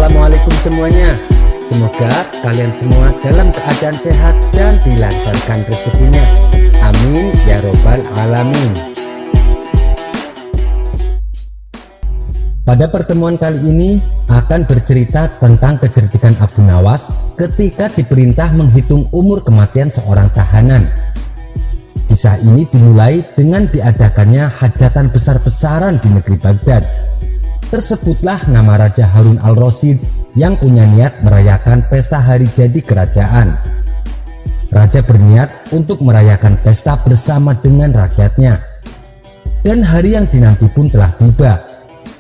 Assalamualaikum semuanya. Semoga kalian semua dalam keadaan sehat dan dilancarkan rezekinya. Amin ya robbal alamin. Pada pertemuan kali ini akan bercerita tentang kecerdikan Abu Nawas ketika diperintah menghitung umur kematian seorang tahanan. Kisah ini dimulai dengan diadakannya hajatan besar-besaran di negeri Baghdad. Tersebutlah nama Raja Harun al-Rasyid yang punya niat merayakan pesta hari jadi kerajaan. Raja berniat untuk merayakan pesta bersama dengan rakyatnya. Dan hari yang dinanti pun telah tiba.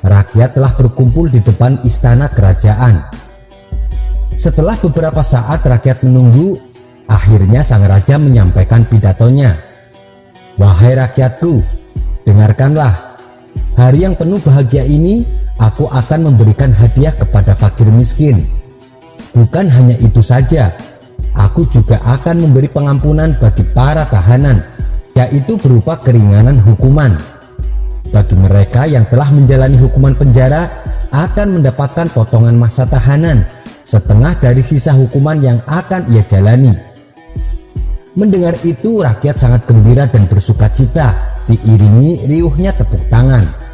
Rakyat telah berkumpul di depan istana kerajaan. Setelah beberapa saat rakyat menunggu, akhirnya sang raja menyampaikan pidatonya. Wahai rakyatku, dengarkanlah. Hari yang penuh bahagia ini, aku akan memberikan hadiah kepada fakir miskin. Bukan hanya itu saja, aku juga akan memberi pengampunan bagi para tahanan, yaitu berupa keringanan hukuman. Bagi mereka yang telah menjalani hukuman penjara, akan mendapatkan potongan masa tahanan, setengah dari sisa hukuman yang akan ia jalani. Mendengar itu, rakyat sangat gembira dan bersuka cita, diiringi riuhnya tepuk tangan.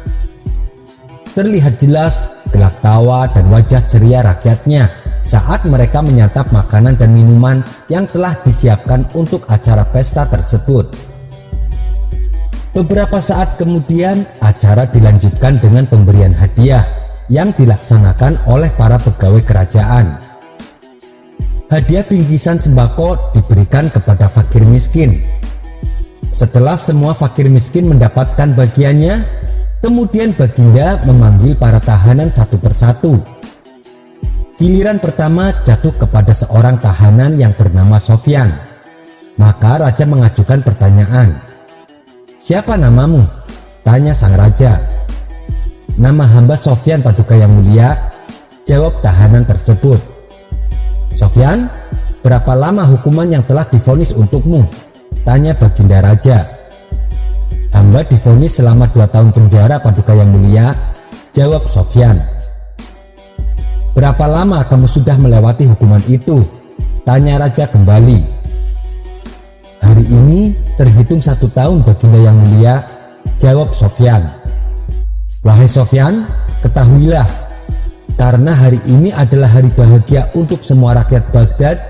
Terlihat jelas gelak tawa dan wajah ceria rakyatnya saat mereka menyantap makanan dan minuman yang telah disiapkan untuk acara pesta tersebut. Beberapa saat kemudian, acara dilanjutkan dengan pemberian hadiah yang dilaksanakan oleh para pegawai kerajaan. Hadiah bingkisan sembako diberikan kepada fakir miskin. Setelah semua fakir miskin mendapatkan bagiannya, kemudian baginda memanggil para tahanan satu persatu. Giliran pertama jatuh kepada seorang tahanan yang bernama Sofyan. Maka raja mengajukan pertanyaan. Siapa namamu? Tanya sang raja. Nama hamba Sofyan Paduka Yang Mulia, jawab tahanan tersebut. Sofyan, berapa lama hukuman yang telah divonis untukmu? Tanya baginda raja. Hamba divonis selama 2 tahun penjara Paduka Yang Mulia, jawab Sofyan. Berapa lama kamu sudah melewati hukuman itu? Tanya raja kembali. Hari ini terhitung 1 tahun baginda Yang Mulia, jawab Sofyan. Wahai Sofyan, ketahuilah, karena hari ini adalah hari bahagia untuk semua rakyat Baghdad,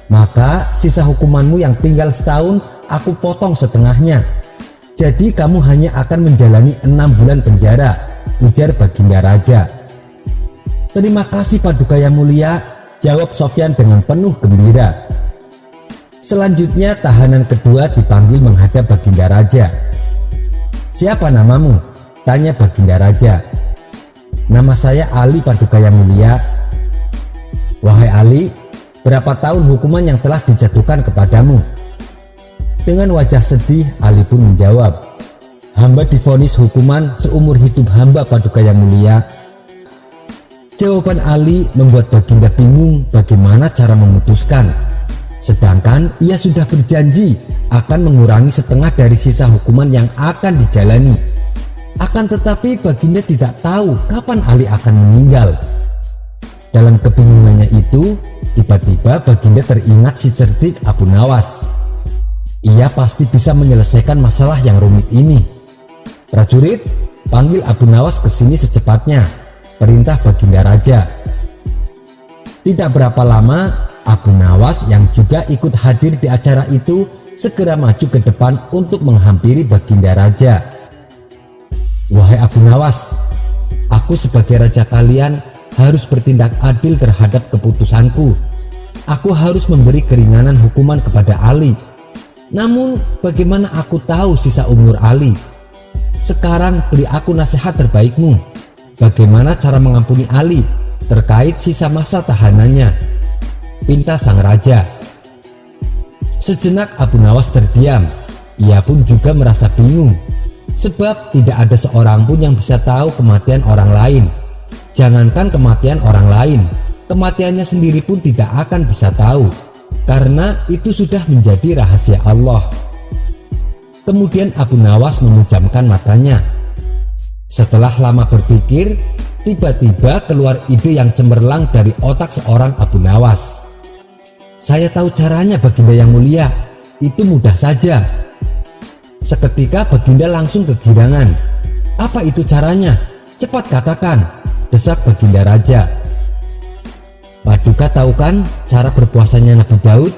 maka sisa hukumanmu yang tinggal setahun aku potong setengahnya. Jadi kamu hanya akan menjalani 6 bulan penjara, ujar baginda raja. Terima kasih Paduka Yang Mulia, jawab Sofyan dengan penuh gembira. Selanjutnya tahanan kedua dipanggil menghadap baginda raja. Siapa namamu? Tanya baginda raja. Nama saya Ali Paduka Yang Mulia. Wahai Ali, berapa tahun hukuman yang telah dijatuhkan kepadamu? Dengan wajah sedih, Ali pun menjawab, hamba divonis hukuman seumur hidup hamba Paduka Yang Mulia. Jawaban Ali membuat baginda bingung bagaimana cara memutuskan. Sedangkan ia sudah berjanji akan mengurangi setengah dari sisa hukuman yang akan dijalani. Akan tetapi baginda tidak tahu kapan Ali akan meninggal. Dalam kebingungannya itu, tiba-tiba baginda teringat si cerdik Abu Nawas. Ia pasti bisa menyelesaikan masalah yang rumit ini. Prajurit, panggil Abu Nawas ke sini secepatnya, perintah baginda raja. Tidak berapa lama, Abu Nawas yang juga ikut hadir di acara itu segera maju ke depan untuk menghampiri baginda raja. Wahai Abu Nawas, aku sebagai raja kalian harus bertindak adil terhadap keputusanku. Aku harus memberi keringanan hukuman kepada Ali. Namun bagaimana aku tahu sisa umur Ali? Sekarang beri aku nasihat terbaikmu. Bagaimana cara mengampuni Ali terkait sisa masa tahanannya? Pinta sang raja. Sejenak Abu Nawas terdiam. Ia pun juga merasa bingung. Sebab tidak ada seorang pun yang bisa tahu kematian orang lain. Jangankan kematian orang lain, kematiannya sendiri pun tidak akan bisa tahu, karena itu sudah menjadi rahasia Allah. Kemudian Abu Nawas memejamkan matanya. Setelah lama berpikir, Tiba-tiba keluar ide yang cemerlang dari otak seorang Abu Nawas. "Saya tahu caranya, Baginda yang mulia. Itu mudah saja." Seketika Baginda langsung kegirangan. "Apa itu caranya? Cepat katakan," desak Baginda Raja. "Paduka tahu kan cara berpuasanya Nabi Daud?"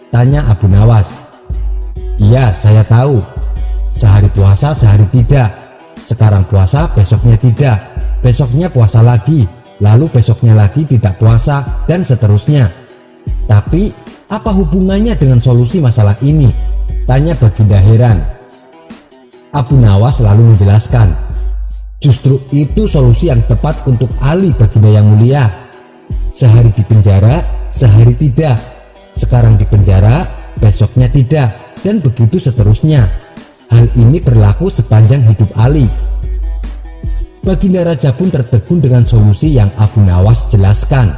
tanya Abu Nawas. "Iya, saya tahu. Sehari puasa, sehari tidak. Sekarang puasa, besoknya tidak. Besoknya puasa lagi, lalu besoknya lagi tidak puasa, dan seterusnya. Tapi apa hubungannya dengan solusi masalah ini?" tanya Baginda heran. Abu Nawas lalu menjelaskan, "Justru itu solusi yang tepat untuk Ali, Baginda yang mulia. Sehari di penjara, sehari tidak. Sekarang di penjara, besoknya tidak, dan begitu seterusnya. Hal ini berlaku sepanjang hidup Ali." Baginda Raja pun tertegun dengan solusi yang Abu Nawas jelaskan.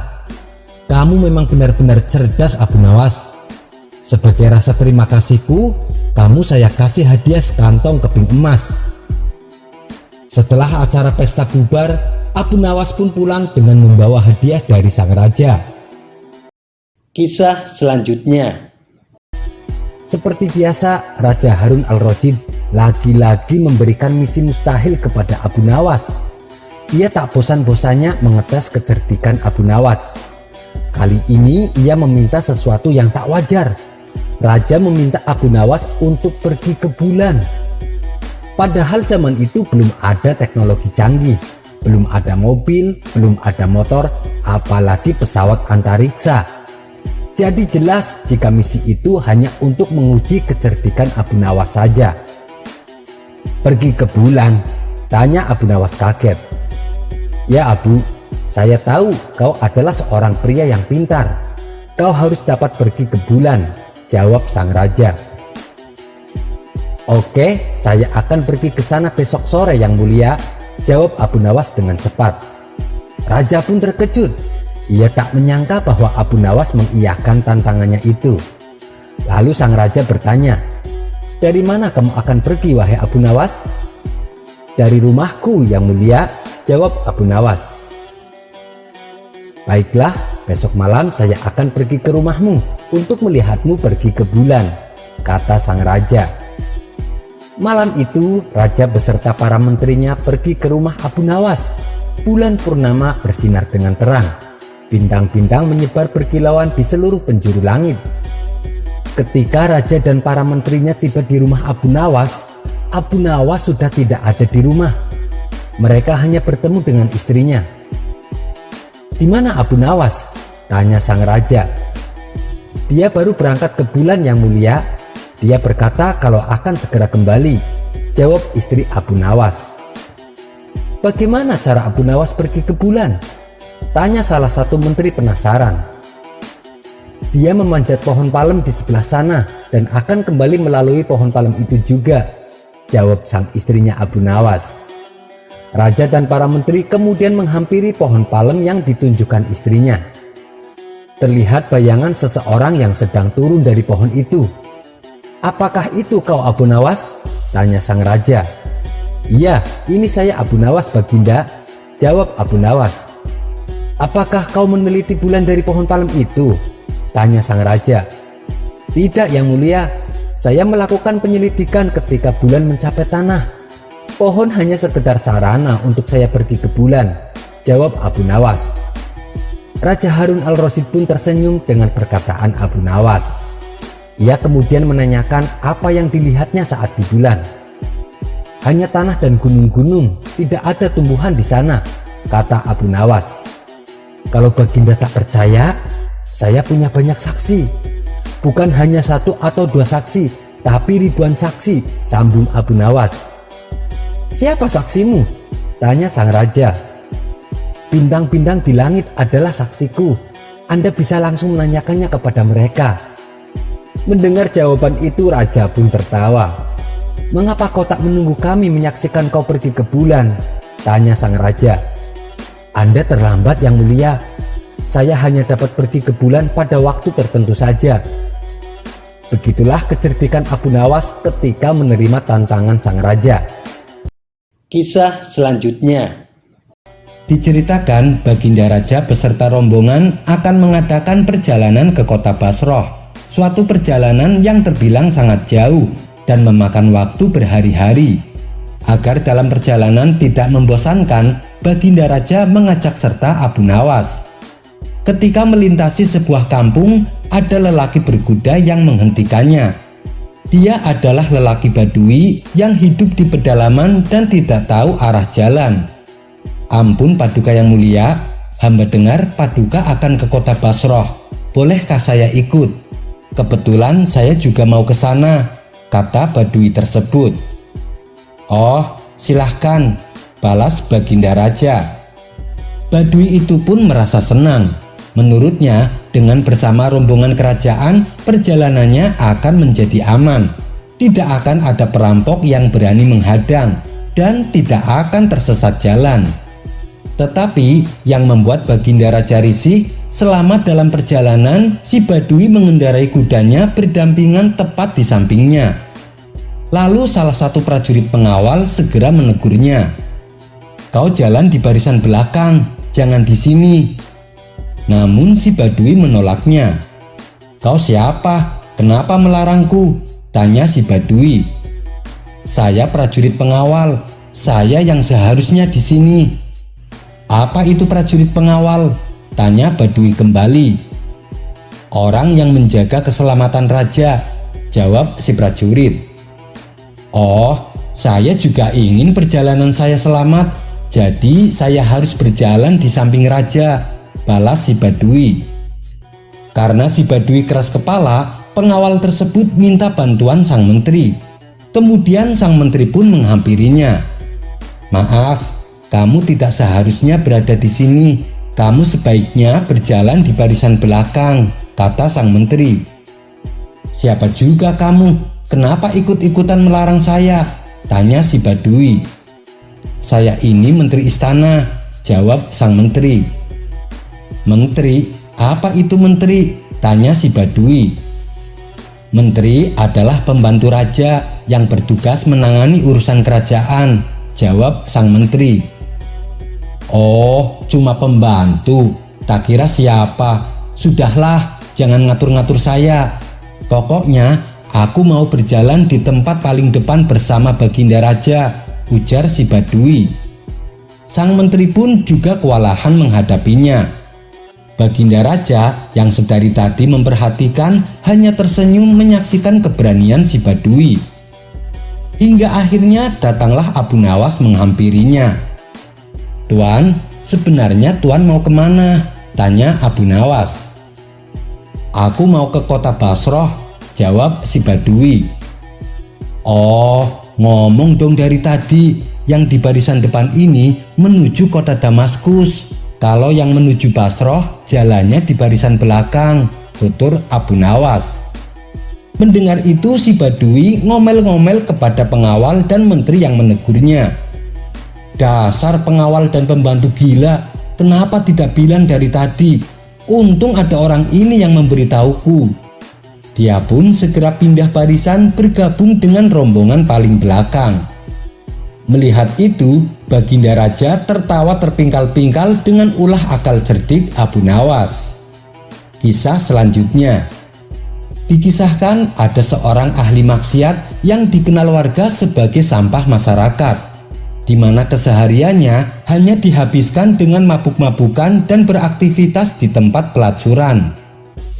"Kamu memang benar-benar cerdas, Abu Nawas. Sebagai rasa terima kasihku, kamu saya kasih hadiah sekantong keping emas." Setelah acara pesta bubar, Abu Nawas pun pulang dengan membawa hadiah dari sang raja. Kisah selanjutnya. Seperti biasa, Raja Harun al-Rasyid lagi-lagi memberikan misi mustahil kepada Abu Nawas. Ia tak bosan-bosannya mengetes kecerdikan Abu Nawas. Kali ini ia meminta sesuatu yang tak wajar. Raja meminta Abu Nawas untuk pergi ke bulan. Padahal zaman itu belum ada teknologi canggih, belum ada mobil, belum ada motor, apalagi pesawat antariksa. Jadi jelas jika misi itu hanya untuk menguji kecerdikan Abu Nawas saja. "Pergi ke bulan?" tanya Abu Nawas kaget. "Ya Abu, saya tahu kau adalah seorang pria yang pintar. Kau harus dapat pergi ke bulan," jawab sang raja. "Oke, saya akan pergi ke sana besok sore yang mulia," jawab Abu Nawas dengan cepat. Raja pun terkejut. Ia tak menyangka bahwa Abu Nawas mengiyakan tantangannya itu. Lalu sang raja bertanya, "Dari mana kamu akan pergi, wahai Abu Nawas?" "Dari rumahku yang mulia," jawab Abu Nawas. "Baiklah, besok malam saya akan pergi ke rumahmu untuk melihatmu pergi ke bulan," kata sang raja. Malam itu raja beserta para menterinya pergi ke rumah Abu Nawas. Bulan purnama bersinar dengan terang. Bintang-bintang menyebar berkilauan di seluruh penjuru langit. Ketika raja dan para menterinya tiba di rumah Abu Nawas sudah tidak ada di rumah. Mereka hanya bertemu dengan istrinya. "Di mana Abu Nawas?" tanya sang raja. "Dia baru berangkat ke bulan yang mulia. Dia berkata kalau akan segera kembali," jawab istri Abu Nawas. "Bagaimana cara Abu Nawas pergi ke bulan?" tanya salah satu menteri penasaran. "Dia memanjat pohon palem di sebelah sana dan akan kembali melalui pohon palem itu juga," jawab sang istrinya Abu Nawas. Raja dan para menteri kemudian menghampiri pohon palem yang ditunjukkan istrinya. Terlihat bayangan seseorang yang sedang turun dari pohon itu. "Apakah itu kau, Abu Nawas?" tanya sang raja. "Iya, ini saya Abu Nawas, Baginda," jawab Abu Nawas. "Apakah kau meneliti bulan dari pohon palem itu?" tanya sang raja. "Tidak yang mulia, saya melakukan penyelidikan ketika bulan mencapai tanah. Pohon hanya sekedar sarana untuk saya pergi ke bulan," jawab Abu Nawas. Raja Harun al-Rasyid pun tersenyum dengan perkataan Abu Nawas. Ia kemudian menanyakan apa yang dilihatnya saat di bulan. "Hanya tanah dan gunung-gunung, tidak ada tumbuhan di sana," kata Abu Nawas. "Kalau Baginda tak percaya, saya punya banyak saksi. Bukan hanya satu atau dua saksi, tapi ribuan saksi," sambung Abu Nawas. "Siapa saksimu?" tanya sang raja. "Bintang-bintang di langit adalah saksiku. Anda bisa langsung menanyakannya kepada mereka." Mendengar jawaban itu, raja pun tertawa. "Mengapa kau tak menunggu kami menyaksikan kau pergi ke bulan?" tanya sang raja. "Anda terlambat yang mulia. Saya hanya dapat pergi ke bulan pada waktu tertentu saja." Begitulah kecerdikan Abu Nawas ketika menerima tantangan sang raja. Kisah selanjutnya. Diceritakan Baginda Raja beserta rombongan akan mengadakan perjalanan ke kota Basroh, suatu perjalanan yang terbilang sangat jauh dan memakan waktu berhari-hari. Agar dalam perjalanan tidak membosankan, Baginda Raja mengajak serta Abu Nawas. Ketika melintasi sebuah kampung, ada lelaki berkuda yang menghentikannya. Dia adalah lelaki Badui yang hidup di pedalaman dan tidak tahu arah jalan. "Ampun Paduka yang mulia, hamba dengar Paduka akan ke kota Basroh. Bolehkah saya ikut? Kebetulan saya juga mau ke sana," kata Badui tersebut. "Oh, silahkan," balas Baginda Raja. Badui itu pun merasa senang. Menurutnya, dengan bersama rombongan kerajaan, perjalanannya akan menjadi aman. Tidak akan ada perampok yang berani menghadang dan tidak akan tersesat jalan. Tetapi yang membuat Baginda Raja risih, selama dalam perjalanan, si Badui mengendarai kudanya berdampingan tepat di sampingnya. Lalu salah satu prajurit pengawal segera menegurnya. "Kau jalan di barisan belakang, jangan di sini." Namun si Badui menolaknya. "Kau siapa? Kenapa melarangku?" tanya si Badui. "Saya prajurit pengawal, saya yang seharusnya di sini." "Apa itu prajurit pengawal?" tanya Badui kembali. "Orang yang menjaga keselamatan raja," jawab si prajurit. "Oh, saya juga ingin perjalanan saya selamat, jadi saya harus berjalan di samping raja," balas si Badui. Karena si Badui keras kepala, pengawal tersebut minta bantuan sang menteri. Kemudian sang menteri pun menghampirinya. "Maaf, kamu tidak seharusnya berada di sini. Kamu sebaiknya berjalan di barisan belakang," kata sang menteri. "Siapa juga kamu? Kenapa ikut-ikutan melarang saya?" tanya si Badui. "Saya ini menteri istana," jawab sang menteri. "Menteri? Apa itu menteri?" tanya si Badui. "Menteri adalah pembantu raja yang bertugas menangani urusan kerajaan," jawab sang menteri. "Oh, cuma pembantu, tak kira siapa. Sudahlah, jangan ngatur-ngatur saya. Pokoknya aku mau berjalan di tempat paling depan bersama Baginda Raja," ujar si Badui. Sang menteri pun juga kewalahan menghadapinya. Baginda Raja yang sedari tadi memperhatikan hanya tersenyum menyaksikan keberanian si Badui. Hingga akhirnya datanglah Abu Nawas menghampirinya. "Tuan, sebenarnya Tuan mau kemana?" tanya Abu Nawas. "Aku mau ke kota Basroh," jawab si Badui. "Oh, ngomong dong dari tadi, yang di barisan depan ini menuju kota Damaskus. Kalau yang menuju Basroh jalannya di barisan belakang," tutur Abu Nawas. Mendengar itu si Badui ngomel-ngomel kepada pengawal dan menteri yang menegurnya. "Dasar pengawal dan pembantu gila, kenapa tidak bilang dari tadi? Untung ada orang ini yang memberitahuku." Dia pun segera pindah barisan bergabung dengan rombongan paling belakang. Melihat itu, Baginda Raja tertawa terpingkal-pingkal dengan ulah akal cerdik Abu Nawas. Kisah selanjutnya. Dikisahkan ada seorang ahli maksiat yang dikenal warga sebagai sampah masyarakat, di mana kesehariannya hanya dihabiskan dengan mabuk-mabukan dan beraktivitas di tempat pelacuran.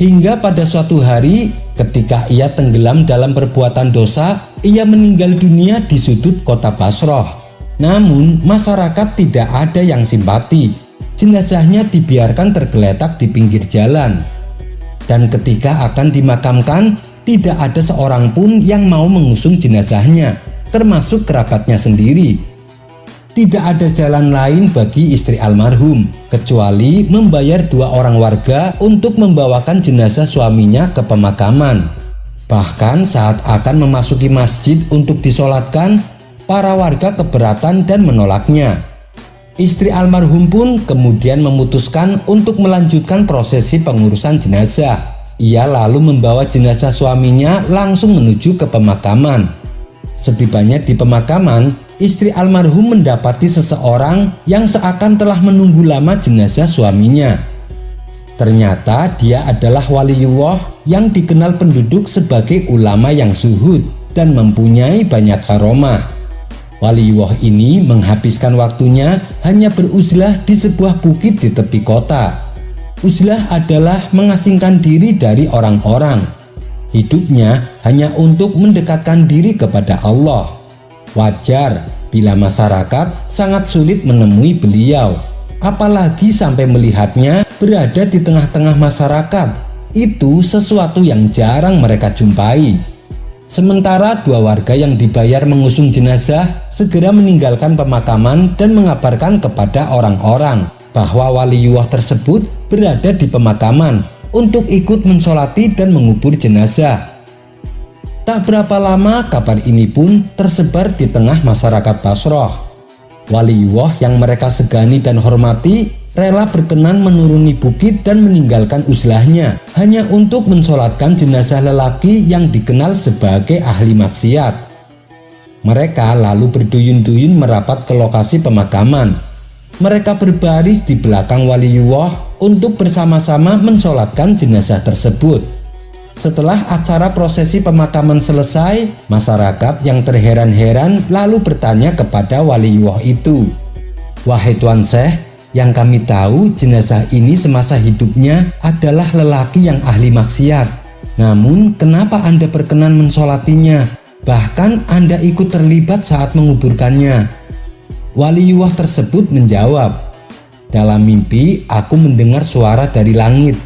Hingga pada suatu hari, ketika ia tenggelam dalam perbuatan dosa, ia meninggal dunia di sudut kota Basroh. Namun masyarakat tidak ada yang simpati. Jenazahnya dibiarkan tergeletak di pinggir jalan. Dan ketika akan dimakamkan, tidak ada seorang pun yang mau mengusung jenazahnya, termasuk kerabatnya sendiri. Tidak ada jalan lain bagi istri almarhum kecuali membayar 2 orang warga untuk membawakan jenazah suaminya ke pemakaman. Bahkan saat akan memasuki masjid untuk disolatkan, para warga keberatan dan menolaknya. Istri almarhum pun kemudian memutuskan untuk melanjutkan prosesi pengurusan jenazah. Ia lalu membawa jenazah suaminya langsung menuju ke pemakaman. Setibanya di pemakaman, istri almarhum mendapati seseorang yang seakan telah menunggu lama jenazah suaminya. Ternyata dia adalah waliullah yang dikenal penduduk sebagai ulama yang zuhud dan mempunyai banyak karomah. Waliullah ini menghabiskan waktunya hanya beruzlah di sebuah bukit di tepi kota. Uzlah adalah mengasingkan diri dari orang-orang. Hidupnya hanya untuk mendekatkan diri kepada Allah. Wajar bila masyarakat sangat sulit menemui beliau, apalagi sampai melihatnya berada di tengah-tengah masyarakat. Itu sesuatu yang jarang mereka jumpai. Sementara dua warga yang dibayar mengusung jenazah segera meninggalkan pemakaman dan mengabarkan kepada orang-orang bahwa waliullah tersebut berada di pemakaman untuk ikut mensolati dan mengubur jenazah. Tak berapa lama kabar ini pun tersebar di tengah masyarakat Basrah. Waliullah yang mereka segani dan hormati rela berkenan menuruni bukit dan meninggalkan uzlahnya hanya untuk mensolatkan jenazah lelaki yang dikenal sebagai ahli maksiat. Mereka lalu berduyun-duyun merapat ke lokasi pemakaman. Mereka berbaris di belakang waliullah untuk bersama-sama mensolatkan jenazah tersebut. Setelah acara prosesi pemakaman selesai, masyarakat yang terheran-heran lalu bertanya kepada waliullah itu, "Wahai Tuan Syekh, yang kami tahu jenazah ini semasa hidupnya adalah lelaki yang ahli maksiat. Namun kenapa Anda berkenan mensolatinya? Bahkan Anda ikut terlibat saat menguburkannya?" Waliullah tersebut menjawab, "Dalam mimpi aku mendengar suara dari langit.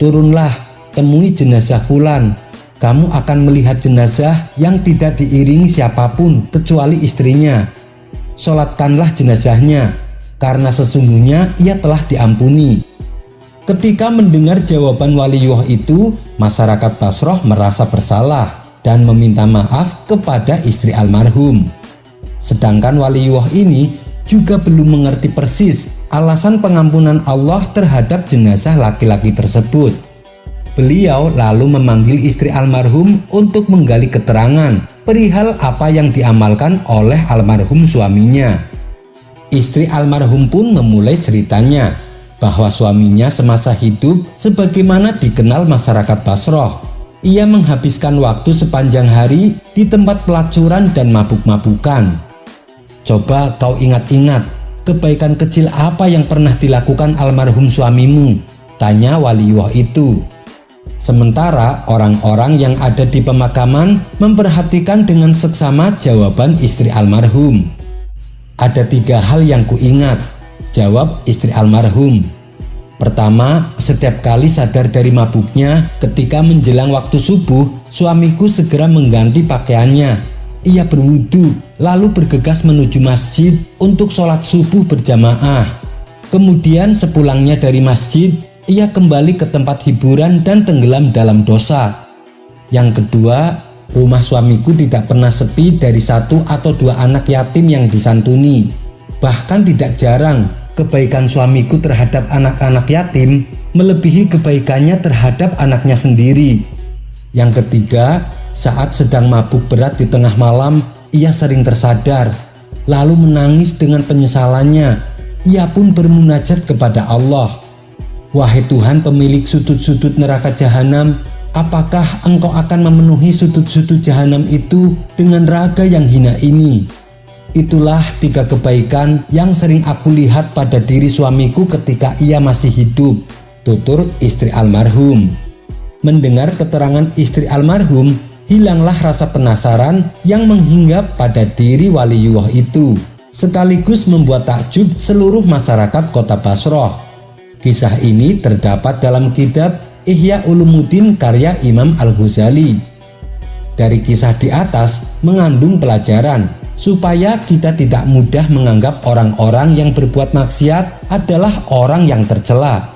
Turunlah, temui jenazah fulan. Kamu akan melihat jenazah yang tidak diiringi siapapun kecuali istrinya. Solatkanlah jenazahnya, karena sesungguhnya ia telah diampuni." Ketika mendengar jawaban waliullah itu, masyarakat Basrah merasa bersalah dan meminta maaf kepada istri almarhum. Sedangkan waliullah ini juga belum mengerti persis alasan pengampunan Allah terhadap jenazah laki-laki tersebut. Beliau lalu memanggil istri almarhum untuk menggali keterangan perihal apa yang diamalkan oleh almarhum suaminya. Istri almarhum pun memulai ceritanya bahwa suaminya semasa hidup sebagaimana dikenal masyarakat Basrah. Ia menghabiskan waktu sepanjang hari di tempat pelacuran dan mabuk-mabukan. "Coba kau ingat-ingat, kebaikan kecil apa yang pernah dilakukan almarhum suamimu?" tanya waliullah itu. Sementara orang-orang yang ada di pemakaman memperhatikan dengan seksama jawaban istri almarhum. "Ada 3 hal yang kuingat," jawab istri almarhum. "Pertama, setiap kali sadar dari mabuknya ketika menjelang waktu subuh, suamiku segera mengganti pakaiannya. Ia berwudu lalu bergegas menuju masjid untuk sholat subuh berjamaah. Kemudian sepulangnya dari masjid, ia kembali ke tempat hiburan dan tenggelam dalam dosa. Yang kedua, rumah suamiku tidak pernah sepi dari 1 atau 2 anak yatim yang disantuni. Bahkan tidak jarang kebaikan suamiku terhadap anak-anak yatim melebihi kebaikannya terhadap anaknya sendiri. Yang ketiga, saat sedang mabuk berat di tengah malam, ia sering tersadar, lalu menangis dengan penyesalannya. Ia pun bermunajat kepada Allah, 'Wahai Tuhan pemilik sudut-sudut neraka jahanam, apakah engkau akan memenuhi sudut-sudut jahanam itu dengan raga yang hina ini?' Itulah 3 kebaikan yang sering aku lihat pada diri suamiku ketika ia masih hidup," tutur istri almarhum. Mendengar keterangan istri almarhum, hilanglah rasa penasaran yang menghinggap pada diri waliullah itu, sekaligus membuat takjub seluruh masyarakat kota Basrah. Kisah ini terdapat dalam kitab Ihya Ulumuddin karya Imam Al-Ghazali. Dari kisah di atas mengandung pelajaran supaya kita tidak mudah menganggap orang-orang yang berbuat maksiat adalah orang yang tercela.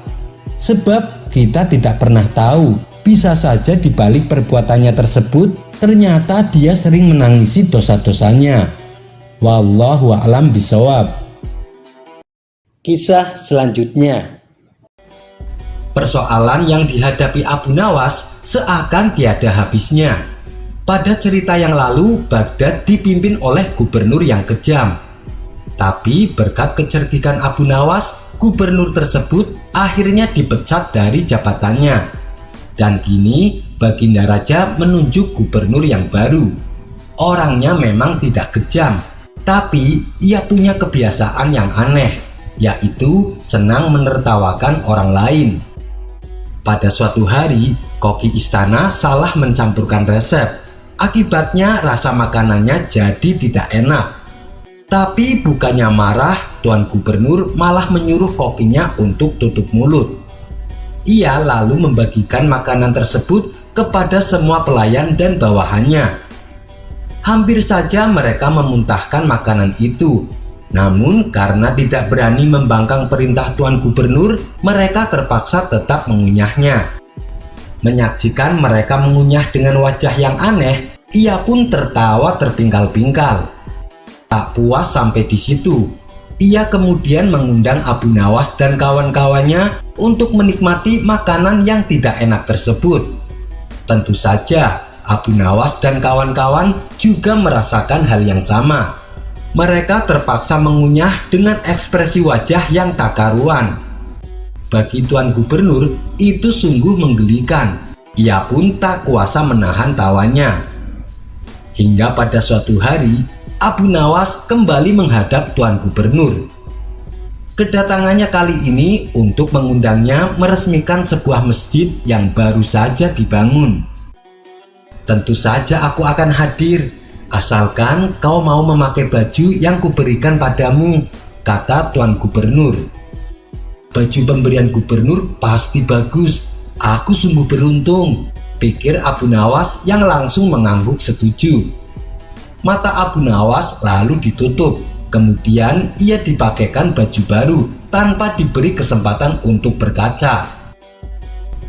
Sebab kita tidak pernah tahu, bisa saja di balik perbuatannya tersebut ternyata dia sering menangisi dosa-dosanya. Wallahu a'lam bishawab. Kisah selanjutnya. Persoalan yang dihadapi Abu Nawas seakan tiada habisnya. Pada cerita yang lalu, Baghdad dipimpin oleh gubernur yang kejam. Tapi berkat kecerdikan Abu Nawas, gubernur tersebut akhirnya dipecat dari jabatannya. Dan kini Baginda Raja menunjuk gubernur yang baru. Orangnya memang tidak kejam, tapi ia punya kebiasaan yang aneh, yaitu senang menertawakan orang lain. Pada suatu hari, koki istana salah mencampurkan resep. Akibatnya rasa makanannya jadi tidak enak. Tapi bukannya marah, Tuan Gubernur malah menyuruh kokinya untuk tutup mulut. Ia lalu membagikan makanan tersebut kepada semua pelayan dan bawahannya. Hampir saja mereka memuntahkan makanan itu. Namun karena tidak berani membangkang perintah Tuan Gubernur, mereka terpaksa tetap mengunyahnya. Menyaksikan mereka mengunyah dengan wajah yang aneh, ia pun tertawa terpingkal-pingkal. Tak puas sampai di situ, ia kemudian mengundang Abu Nawas dan kawan-kawannya untuk menikmati makanan yang tidak enak tersebut. Tentu saja, Abu Nawas dan kawan-kawan juga merasakan hal yang sama. Mereka terpaksa mengunyah dengan ekspresi wajah yang tak karuan. Bagi Tuan Gubernur, itu sungguh menggelikan. Ia pun tak kuasa menahan tawanya. Hingga pada suatu hari, Abu Nawas kembali menghadap Tuan Gubernur. Kedatangannya kali ini untuk mengundangnya meresmikan sebuah masjid yang baru saja dibangun. Tentu saja aku akan hadir, asalkan kau mau memakai baju yang kuberikan padamu, kata Tuan Gubernur. Baju pemberian gubernur pasti bagus, aku sungguh beruntung, pikir Abu Nawas yang langsung mengangguk setuju. Mata Abu Nawas lalu ditutup, kemudian ia dipakaikan baju baru tanpa diberi kesempatan untuk berkaca.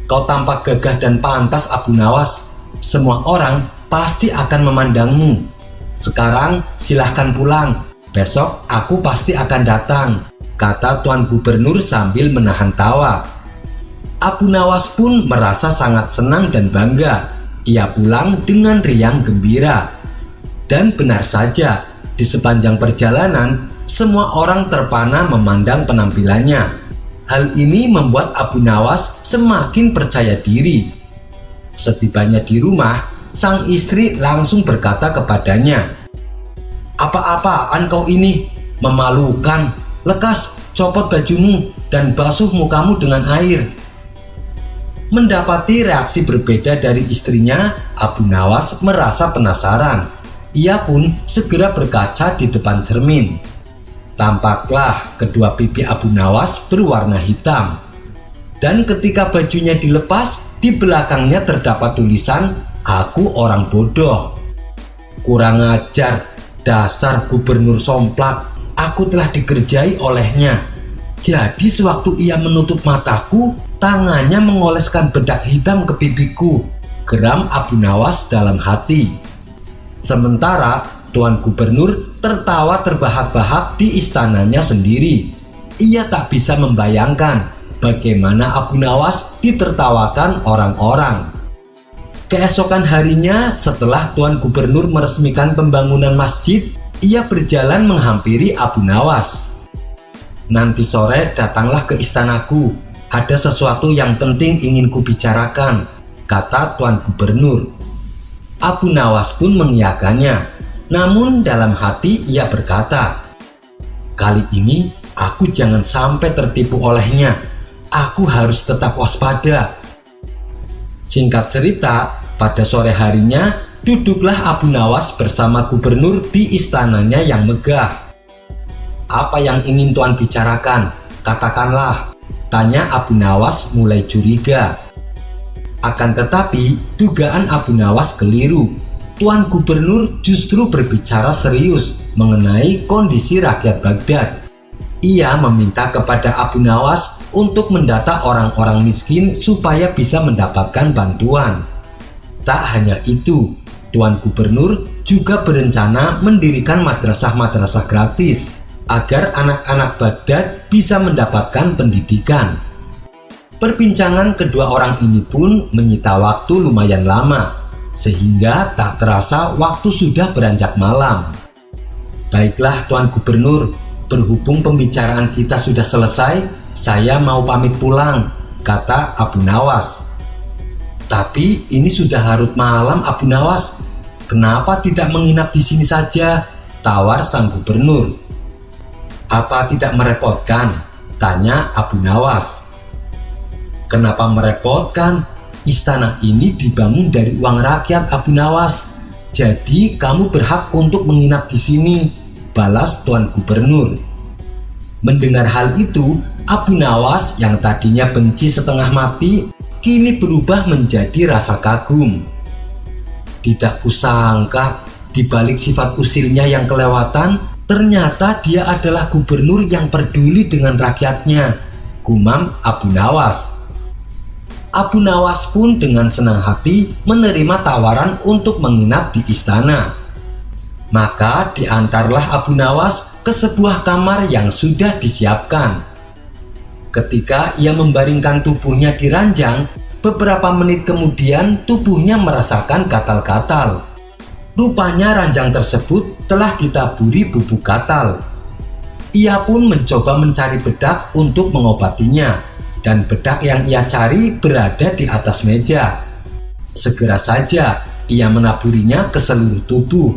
Kau tampak gagah dan pantas Abu Nawas, semua orang pasti akan memandangmu. Sekarang silahkan pulang, besok aku pasti akan datang, kata Tuan Gubernur sambil menahan tawa. Abu Nawas pun merasa sangat senang dan bangga. Ia pulang dengan riang gembira. Dan benar saja, di sepanjang perjalanan, semua orang terpana memandang penampilannya. Hal ini membuat Abu Nawas semakin percaya diri. Setibanya di rumah, sang istri langsung berkata kepadanya, "Apa-apaan kau ini? Memalukan. Lekas, copot bajumu dan basuh mukamu dengan air." Mendapati reaksi berbeda dari istrinya, Abu Nawas merasa penasaran. Ia pun segera berkaca di depan cermin. Tampaklah kedua pipi Abu Nawas berwarna hitam. Dan ketika bajunya dilepas, di belakangnya terdapat tulisan, "Aku orang bodoh." Kurang ajar, dasar gubernur somplak, aku telah dikerjai olehnya. Jadi sewaktu ia menutup mataku, tangannya mengoleskan bedak hitam ke pipiku, geram Abu Nawas dalam hati. Sementara Tuan Gubernur tertawa terbahak-bahak di istananya sendiri. Ia tak bisa membayangkan bagaimana Abu Nawas ditertawakan orang-orang. Keesokan harinya, setelah Tuan Gubernur meresmikan pembangunan masjid, ia berjalan menghampiri Abu Nawas. "Nanti sore datanglah ke istanaku. Ada sesuatu yang penting ingin kubicarakan," kata Tuan Gubernur. Abu Nawas pun mengiyakannya. Namun dalam hati ia berkata, "Kali ini aku jangan sampai tertipu olehnya. Aku harus tetap waspada." Singkat cerita, pada sore harinya duduklah Abu Nawas bersama gubernur di istananya yang megah. "Apa yang ingin Tuan bicarakan? Katakanlah," tanya Abu Nawas mulai curiga. Akan tetapi dugaan Abu Nawas keliru. Tuan Gubernur justru berbicara serius mengenai kondisi rakyat Baghdad. Ia meminta kepada Abu Nawas untuk mendata orang-orang miskin supaya bisa mendapatkan bantuan. Tak hanya itu, Tuan Gubernur juga berencana mendirikan madrasah-madrasah gratis agar anak-anak Baghdad bisa mendapatkan pendidikan. Perbincangan kedua orang ini pun menyita waktu lumayan lama. sehingga tak terasa waktu sudah beranjak malam. Baiklah Tuan Gubernur, berhubung pembicaraan kita sudah selesai, saya mau pamit pulang, kata Abu Nawas. Tapi ini sudah larut malam Abu Nawas, kenapa tidak menginap di sini saja? Tawar sang gubernur. Apa tidak merepotkan? Tanya Abu Nawas. Kenapa merepotkan? Istana ini dibangun dari uang rakyat Abu Nawas. Jadi kamu berhak untuk menginap di sini, balas Tuan Gubernur. Mendengar hal itu, Abu Nawas yang tadinya benci setengah mati, kini berubah menjadi rasa kagum. Tidak kusangka, di balik sifat usilnya yang kelewatan, ternyata dia adalah gubernur yang peduli dengan rakyatnya, gumam Abu Nawas. Abu Nawas pun dengan senang hati menerima tawaran untuk menginap di istana. Maka diantarlah Abu Nawas ke sebuah kamar yang sudah disiapkan. Ketika ia membaringkan tubuhnya di ranjang, beberapa menit kemudian tubuhnya merasakan gatal-gatal. Rupanya ranjang tersebut telah ditaburi bubuk gatal. Ia pun mencoba mencari bedak untuk mengobatinya, dan bedak yang ia cari berada di atas meja. Segera saja ia menaburinya ke seluruh tubuh.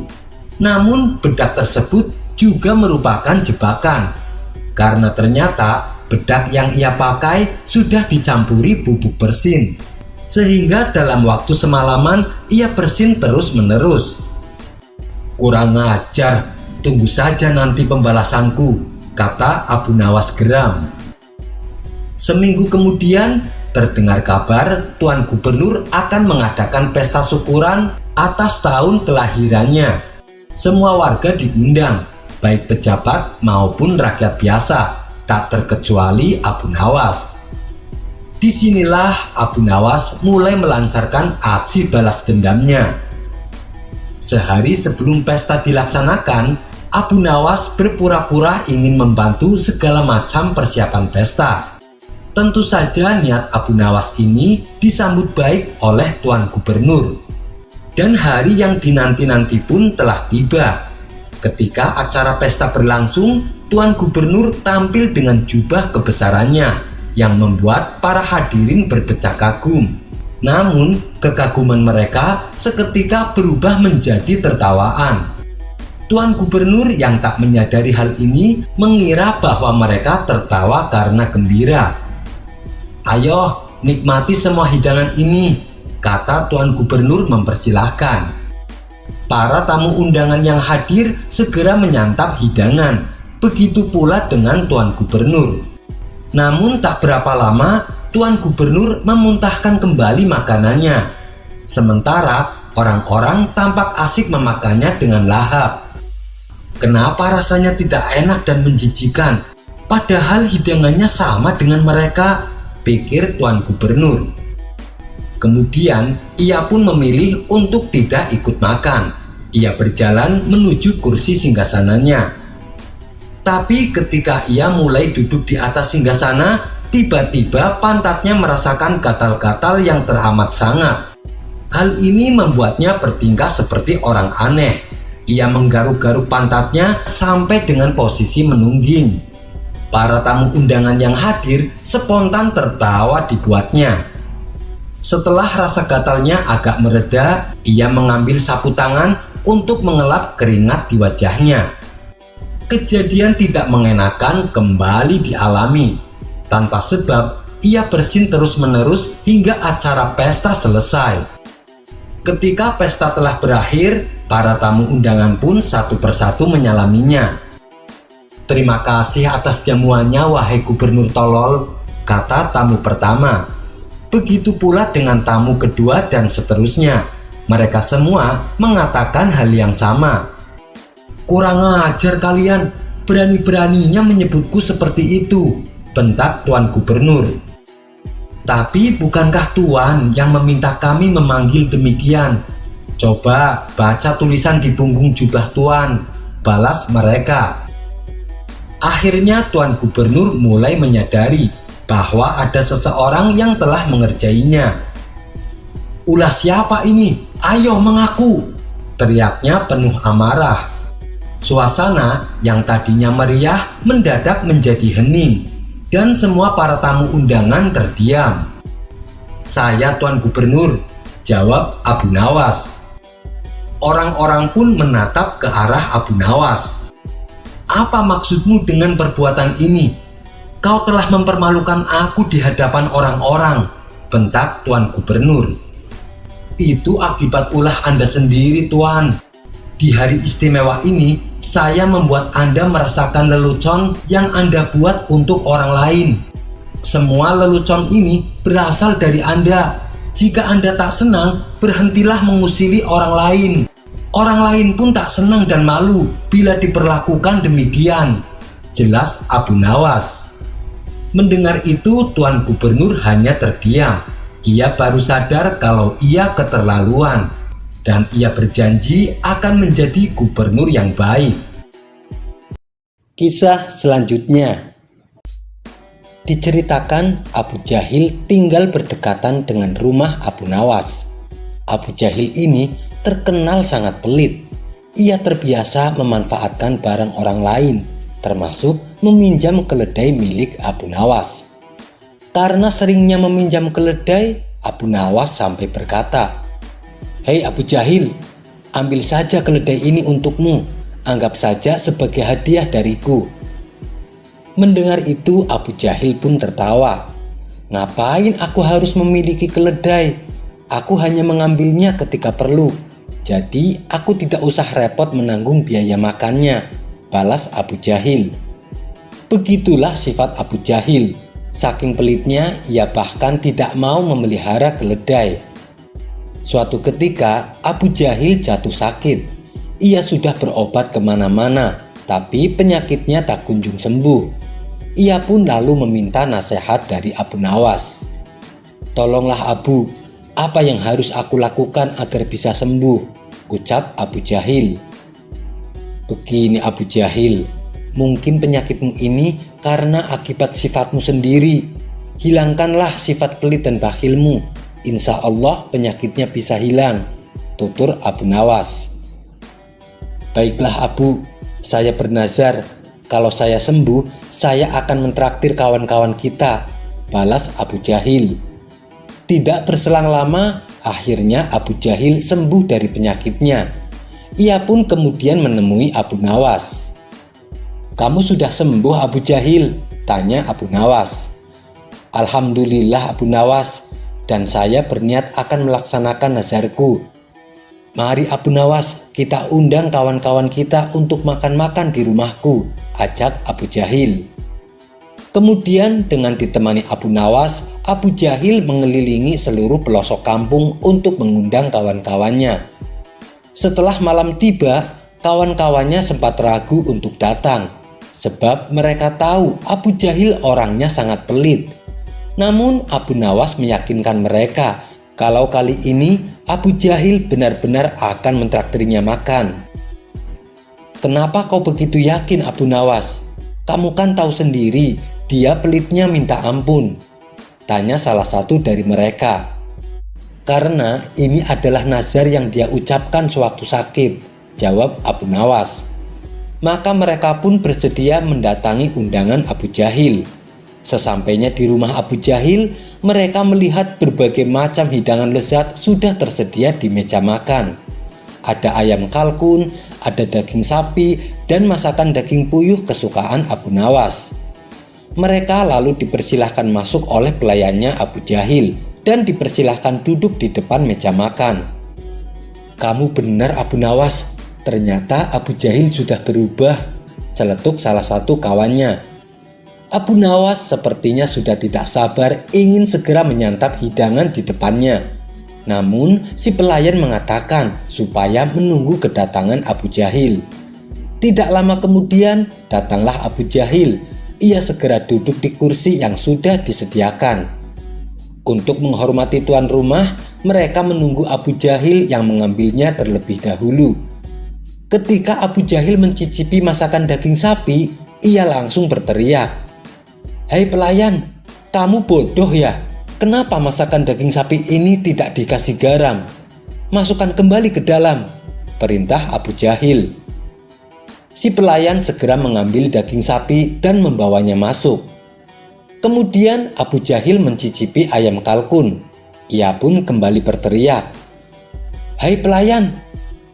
Namun bedak tersebut juga merupakan jebakan, karena ternyata bedak yang ia pakai sudah dicampuri bubuk bersin, sehingga dalam waktu semalaman ia bersin terus-menerus. Kurang ajar, tunggu saja nanti pembalasanku, kata Abu Nawas geram. Seminggu kemudian terdengar kabar Tuan Gubernur akan mengadakan pesta syukuran atas tahun kelahirannya. Semua warga diundang, baik pejabat maupun rakyat biasa, tak terkecuali Abu Nawas. Disinilah Abu Nawas mulai melancarkan aksi balas dendamnya. Sehari sebelum pesta dilaksanakan, Abu Nawas berpura-pura ingin membantu segala macam persiapan pesta. Tentu saja niat Abu Nawas ini disambut baik oleh Tuan Gubernur. Dan hari yang dinanti-nanti pun telah tiba. Ketika acara pesta berlangsung, Tuan Gubernur tampil dengan jubah kebesarannya yang membuat para hadirin berdecak kagum. Namun, kekaguman mereka seketika berubah menjadi tertawaan. Tuan Gubernur yang tak menyadari hal ini mengira bahwa mereka tertawa karena gembira. Ayo, nikmati semua hidangan ini, kata Tuan Gubernur mempersilahkan. Para tamu undangan yang hadir segera menyantap hidangan. Begitu pula dengan Tuan Gubernur. Namun tak berapa lama, Tuan Gubernur memuntahkan kembali makanannya. Sementara orang-orang tampak asik memakannya dengan lahap. Kenapa rasanya tidak enak dan menjijikan? Padahal hidangannya sama dengan mereka, pikir Tuan Gubernur. Kemudian ia pun memilih untuk tidak ikut makan. Ia berjalan menuju kursi singgasananya. Tapi ketika ia mulai duduk di atas singgasana, tiba-tiba pantatnya merasakan gatal-gatal yang teramat sangat. Hal ini membuatnya bertingkah seperti orang aneh. Ia menggaruk-garuk pantatnya sampai dengan posisi menungging. Para tamu undangan yang hadir spontan tertawa dibuatnya. Setelah rasa gatalnya agak mereda, ia mengambil sapu tangan untuk mengelap keringat di wajahnya. Kejadian tidak mengenakan kembali dialami. Tanpa sebab, ia bersin terus-menerus hingga acara pesta selesai. Ketika pesta telah berakhir, para tamu undangan pun satu persatu menyalaminya. Terima kasih atas jamuannya wahai Gubernur tolol, kata tamu pertama. Begitu pula dengan tamu kedua dan seterusnya. Mereka semua mengatakan hal yang sama. Kurang ajar kalian, berani-beraninya menyebutku seperti itu, bentak Tuan Gubernur. Tapi bukankah Tuan yang meminta kami memanggil demikian? Coba baca tulisan di punggung jubah Tuan, balas mereka. Akhirnya Tuan Gubernur mulai menyadari bahwa ada seseorang yang telah mengerjainya. Ulah siapa ini? "Ayo mengaku!" teriaknya penuh amarah. Suasana yang tadinya meriah mendadak menjadi hening dan semua para tamu undangan terdiam. "Saya Tuan Gubernur," jawab Abu Nawas. Orang-orang pun menatap ke arah Abu Nawas. "Apa maksudmu dengan perbuatan ini? Kau telah mempermalukan aku di hadapan orang-orang," bentak Tuan Gubernur. "Itu akibat ulah Anda sendiri, Tuan. Di hari istimewa ini, saya membuat Anda merasakan lelucon yang Anda buat untuk orang lain. Semua lelucon ini berasal dari Anda. Jika Anda tak senang, berhentilah mengusili orang lain. Orang lain pun tak senang dan malu bila diperlakukan demikian," jelas Abu Nawas. Mendengar itu, Tuan Gubernur hanya terdiam. Ia baru sadar kalau ia keterlaluan, dan ia berjanji akan menjadi gubernur yang baik. Kisah selanjutnya diceritakan Abu Jahil tinggal berdekatan dengan rumah Abu Nawas. Abu Jahil ini terkenal sangat pelit. Ia terbiasa memanfaatkan barang orang lain, termasuk meminjam keledai milik Abu Nawas. Karena seringnya meminjam keledai, Abu Nawas sampai berkata, "Hei Abu Jahil, ambil saja keledai ini untukmu. Anggap saja sebagai hadiah dariku." Mendengar itu, Abu Jahil pun tertawa. "Ngapain aku harus memiliki keledai? Aku hanya mengambilnya ketika perlu. Jadi aku tidak usah repot menanggung biaya makannya," balas Abu Jahil. Begitulah sifat Abu Jahil. Saking pelitnya, ia bahkan tidak mau memelihara keledai. Suatu ketika, Abu Jahil jatuh sakit. Ia sudah berobat kemana-mana, tapi penyakitnya tak kunjung sembuh. Ia pun lalu meminta nasihat dari Abu Nawas. "Tolonglah Abu, apa yang harus aku lakukan agar bisa sembuh?" ucap Abu Jahil. "Begini Abu Jahil, mungkin penyakitmu ini karena akibat sifatmu sendiri. Hilangkanlah sifat pelit dan bakhilmu. Insya Allah penyakitnya bisa hilang," tutur Abu Nawas. "Baiklah Abu, saya bernazar kalau saya sembuh, saya akan mentraktir kawan-kawan kita," balas Abu Jahil. Tidak berselang lama, akhirnya Abu Jahil sembuh dari penyakitnya. Ia pun kemudian menemui Abu Nawas. "Kamu sudah sembuh Abu Jahil?" tanya Abu Nawas. "Alhamdulillah Abu Nawas, dan saya berniat akan melaksanakan nazarku. Mari Abu Nawas, kita undang kawan-kawan kita untuk makan-makan di rumahku," ajak Abu Jahil. Kemudian dengan ditemani Abu Nawas, Abu Jahil mengelilingi seluruh pelosok kampung untuk mengundang kawan-kawannya. Setelah malam tiba, kawan-kawannya sempat ragu untuk datang, sebab mereka tahu Abu Jahil orangnya sangat pelit. Namun Abu Nawas meyakinkan mereka kalau kali ini Abu Jahil benar-benar akan mentraktirnya makan. "Kenapa kau begitu yakin Abu Nawas? Kamu kan tahu sendiri dia pelitnya minta ampun," tanya salah satu dari mereka. "Karena ini adalah nazar yang dia ucapkan sewaktu sakit," jawab Abu Nawas. Maka mereka pun bersedia mendatangi undangan Abu Jahil. Sesampainya di rumah Abu Jahil, mereka melihat berbagai macam hidangan lezat sudah tersedia di meja makan. Ada ayam kalkun, ada daging sapi, dan masakan daging puyuh kesukaan Abu Nawas. Mereka lalu dipersilahkan masuk oleh pelayannya Abu Jahil dan dipersilahkan duduk di depan meja makan. "Kamu benar Abu Nawas, ternyata Abu Jahil sudah berubah," celetuk salah satu kawannya. Abu Nawas sepertinya sudah tidak sabar ingin segera menyantap hidangan di depannya. Namun si pelayan mengatakan supaya menunggu kedatangan Abu Jahil. Tidak lama kemudian datanglah Abu Jahil. Ia segera duduk di kursi yang sudah disediakan. Untuk menghormati tuan rumah, mereka menunggu Abu Jahil yang mengambilnya terlebih dahulu. Ketika Abu Jahil mencicipi masakan daging sapi, ia langsung berteriak, "Hei pelayan, kamu bodoh ya? Kenapa masakan daging sapi ini tidak dikasih garam?" masukkan kembali ke dalam, perintah Abu Jahil. Si pelayan segera mengambil daging sapi dan membawanya masuk. Kemudian Abu Jahil mencicipi ayam kalkun. Ia pun kembali berteriak, "Hai pelayan,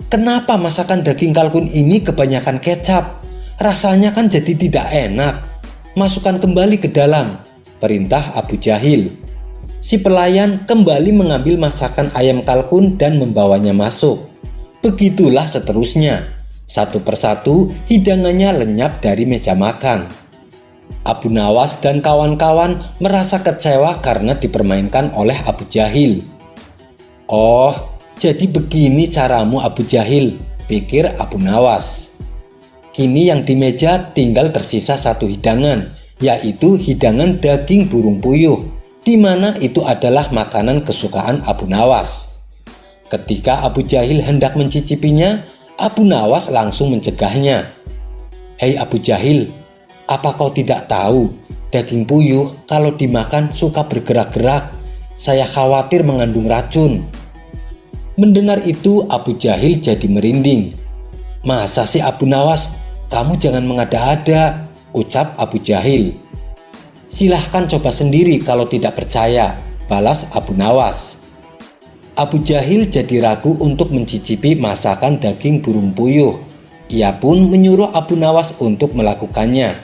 kenapa masakan daging kalkun ini kebanyakan kecap? Rasanya kan jadi tidak enak. Masukkan kembali ke dalam," perintah Abu Jahil. Si pelayan kembali mengambil masakan ayam kalkun dan membawanya masuk. Begitulah seterusnya. Satu persatu hidangannya lenyap dari meja makan. Abu Nawas dan kawan-kawan merasa kecewa karena dipermainkan oleh Abu Jahil. "Oh, jadi begini caramu Abu Jahil," pikir Abu Nawas. Kini yang di meja tinggal tersisa satu hidangan, yaitu hidangan daging burung puyuh, di mana itu adalah makanan kesukaan Abu Nawas. Ketika Abu Jahil hendak mencicipinya, Abu Nawas langsung mencegahnya. "Hei Abu Jahil, apa kau tidak tahu daging puyuh kalau dimakan suka bergerak-gerak? Saya khawatir mengandung racun." Mendengar itu Abu Jahil jadi merinding. "Masa sih Abu Nawas? Kamu jangan mengada-ada," ucap Abu Jahil. "Silahkan coba sendiri kalau tidak percaya," balas Abu Nawas. Abu Jahil jadi ragu untuk mencicipi masakan daging burung puyuh. Ia pun menyuruh Abu Nawas untuk melakukannya.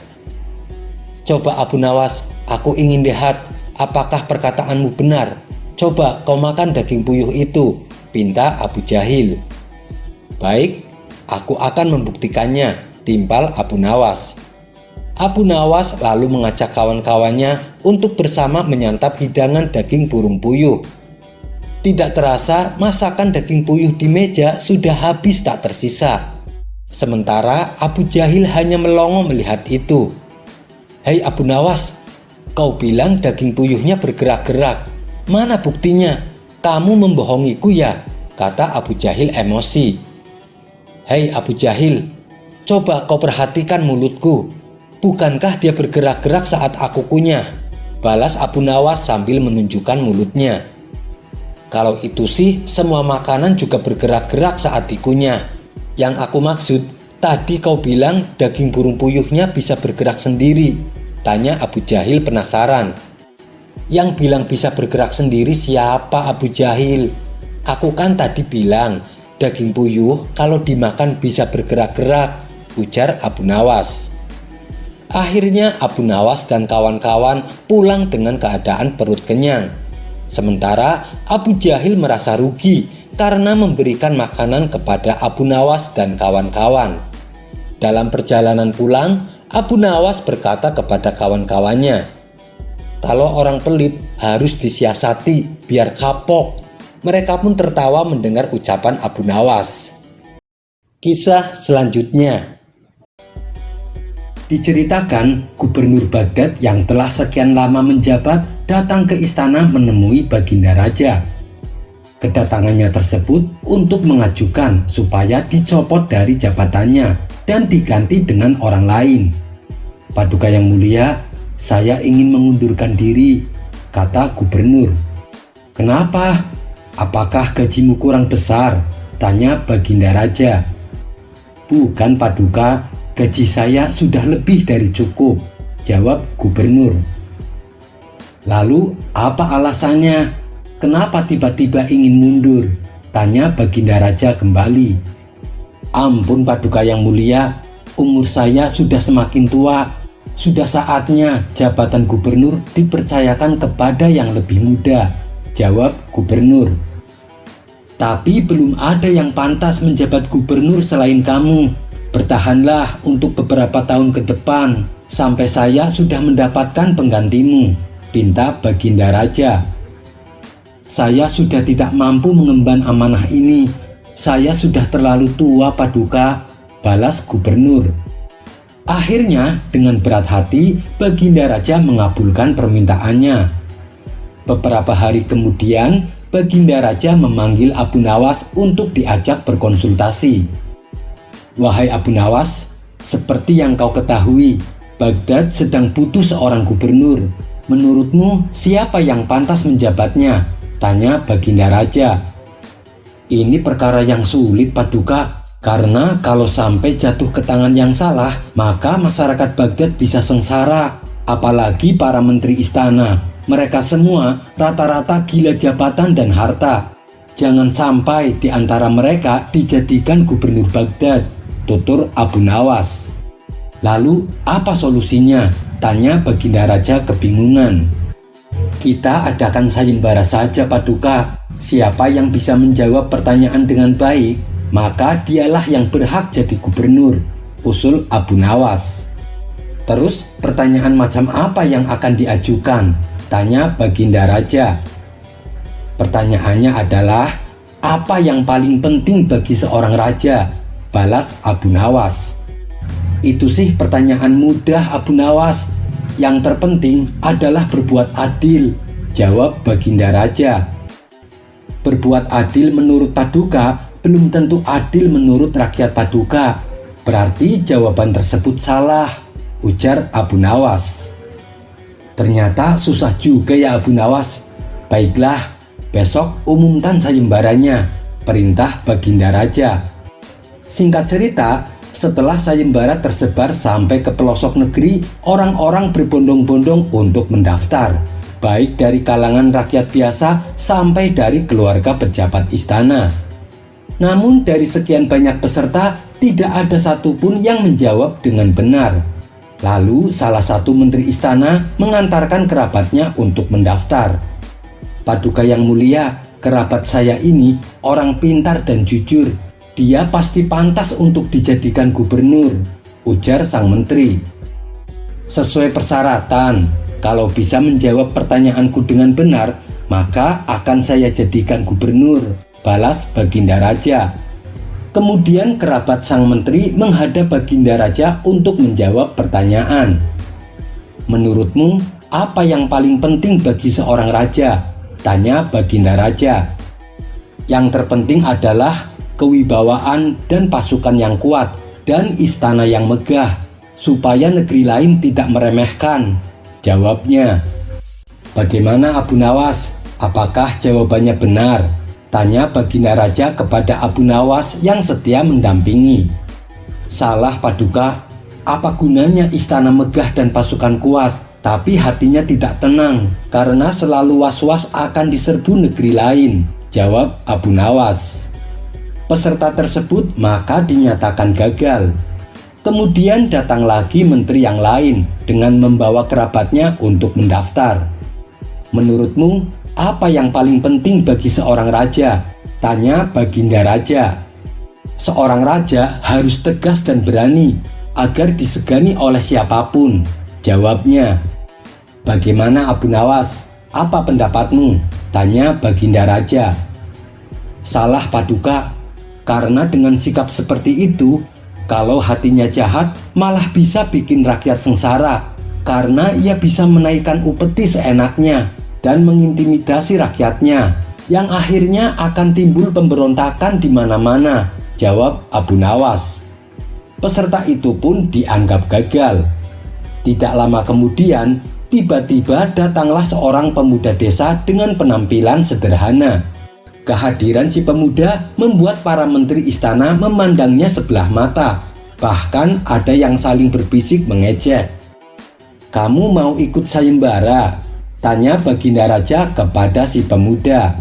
"Coba Abu Nawas, aku ingin lihat apakah perkataanmu benar. Coba kau makan daging puyuh itu," pinta Abu Jahil. "Baik, aku akan membuktikannya," timpal Abu Nawas. Abu Nawas lalu mengajak kawan-kawannya untuk bersama menyantap hidangan daging burung puyuh. Tidak terasa masakan daging puyuh di meja sudah habis tak tersisa. Sementara Abu Jahil hanya melongo melihat itu. "Hei Abu Nawas, kau bilang daging puyuhnya bergerak-gerak. Mana buktinya? Kamu membohongiku ya?" kata Abu Jahil emosi. "Hei Abu Jahil, coba kau perhatikan mulutku. Bukankah dia bergerak-gerak saat aku kunyah?" balas Abu Nawas sambil menunjukkan mulutnya. "Kalau itu sih semua makanan juga bergerak-gerak saat dikunyah. Yang aku maksud, tadi kau bilang daging burung puyuhnya bisa bergerak sendiri," tanya Abu Jahil penasaran. "Yang bilang bisa bergerak sendiri siapa Abu Jahil? Aku kan tadi bilang daging puyuh kalau dimakan bisa bergerak-gerak," ujar Abu Nawas. Akhirnya Abu Nawas dan kawan-kawan pulang dengan keadaan perut kenyang. Sementara Abu Jahil merasa rugi karena memberikan makanan kepada Abu Nawas dan kawan-kawan. Dalam perjalanan pulang, Abu Nawas berkata kepada kawan-kawannya, "Kalau orang pelit harus disiasati biar kapok." Mereka pun tertawa mendengar ucapan Abu Nawas. Kisah selanjutnya. Diceritakan Gubernur Baghdad yang telah sekian lama menjabat datang ke istana menemui Baginda Raja. Kedatangannya tersebut untuk mengajukan supaya dicopot dari jabatannya dan diganti dengan orang lain. "Paduka yang mulia, saya ingin mengundurkan diri," kata gubernur. "Kenapa? Apakah gajimu kurang besar?" tanya Baginda Raja. "Bukan Paduka, gaji saya sudah lebih dari cukup," jawab gubernur. "Lalu apa alasannya? Kenapa tiba-tiba ingin mundur?" tanya Baginda Raja kembali. "Ampun Paduka yang mulia, umur saya sudah semakin tua. Sudah saatnya jabatan gubernur dipercayakan kepada yang lebih muda," jawab gubernur. "Tapi belum ada yang pantas menjabat gubernur selain kamu. Bertahanlah untuk beberapa tahun ke depan sampai saya sudah mendapatkan penggantimu," pinta Baginda Raja. "Saya sudah tidak mampu mengemban amanah ini. Saya sudah terlalu tua Paduka," balas gubernur. Akhirnya dengan berat hati Baginda Raja mengabulkan permintaannya. Beberapa hari kemudian Baginda Raja memanggil Abu Nawas untuk diajak berkonsultasi. "Wahai Abu Nawas, seperti yang kau ketahui, Baghdad sedang butuh seorang gubernur. Menurutmu siapa yang pantas menjabatnya?" tanya Baginda Raja. Ini perkara yang sulit, Paduka. Karena kalau sampai jatuh ke tangan yang salah, maka masyarakat Baghdad bisa sengsara. Apalagi para menteri istana. Mereka semua rata-rata gila jabatan dan harta. Jangan sampai di antara mereka dijadikan gubernur Baghdad, tutur Abu Nawas. Lalu apa solusinya? Tanya Baginda Raja kebingungan. Kita adakan sayembara saja, Paduka. Siapa yang bisa menjawab pertanyaan dengan baik, maka dialah yang berhak jadi gubernur, usul Abu Nawas. Terus pertanyaan macam apa yang akan diajukan? Tanya Baginda Raja. Pertanyaannya adalah, apa yang paling penting bagi seorang raja? Balas Abu Nawas. Itu sih pertanyaan mudah, Abu Nawas. Yang terpenting adalah berbuat adil, jawab Baginda Raja. Berbuat adil menurut Paduka belum tentu adil menurut rakyat Paduka. Berarti jawaban tersebut salah, ujar Abu Nawas. Ternyata susah juga ya Abu Nawas. Baiklah, besok umumkan sayembaranya, perintah Baginda Raja. Singkat cerita, setelah sayembara tersebar sampai ke pelosok negeri, orang-orang berbondong-bondong untuk mendaftar, baik dari kalangan rakyat biasa sampai dari keluarga pejabat istana. Namun dari sekian banyak peserta, tidak ada satupun yang menjawab dengan benar. Lalu salah satu menteri istana mengantarkan kerabatnya untuk mendaftar. Paduka yang mulia, kerabat saya ini orang pintar dan jujur. Dia pasti pantas untuk dijadikan gubernur, ujar sang menteri. Sesuai persyaratan, kalau bisa menjawab pertanyaanku dengan benar, maka akan saya jadikan gubernur, balas Baginda Raja. Kemudian kerabat sang menteri menghadap Baginda Raja untuk menjawab pertanyaan. Menurutmu, apa yang paling penting bagi seorang raja? Tanya Baginda Raja. Yang terpenting adalah kewibawaan dan pasukan yang kuat dan istana yang megah, supaya negeri lain tidak meremehkan, jawabnya. Bagaimana Abu Nawas? Apakah jawabannya benar? Tanya Baginda Raja kepada Abu Nawas yang setia mendampingi. Salah, Paduka. Apa gunanya istana megah dan pasukan kuat, tapi hatinya tidak tenang karena selalu was-was akan diserbu negeri lain, jawab Abu Nawas. Peserta tersebut maka dinyatakan gagal. Kemudian datang lagi menteri yang lain dengan membawa kerabatnya untuk mendaftar. Menurutmu, apa yang paling penting bagi seorang raja? Tanya Baginda Raja. Seorang raja harus tegas dan berani agar disegani oleh siapapun, jawabnya. Bagaimana Abu Nawas? Apa pendapatmu? Tanya Baginda Raja. Salah, Paduka. Karena dengan sikap seperti itu, kalau hatinya jahat malah bisa bikin rakyat sengsara, karena ia bisa menaikkan upeti seenaknya dan mengintimidasi rakyatnya, yang akhirnya akan timbul pemberontakan di mana-mana, jawab Abu Nawas. Peserta itu pun dianggap gagal. Tidak lama kemudian, tiba-tiba datanglah seorang pemuda desa dengan penampilan sederhana. Kehadiran si pemuda membuat para menteri istana memandangnya sebelah mata. Bahkan ada yang saling berbisik mengejek. Kamu mau ikut sayembara? Tanya Baginda Raja kepada si pemuda.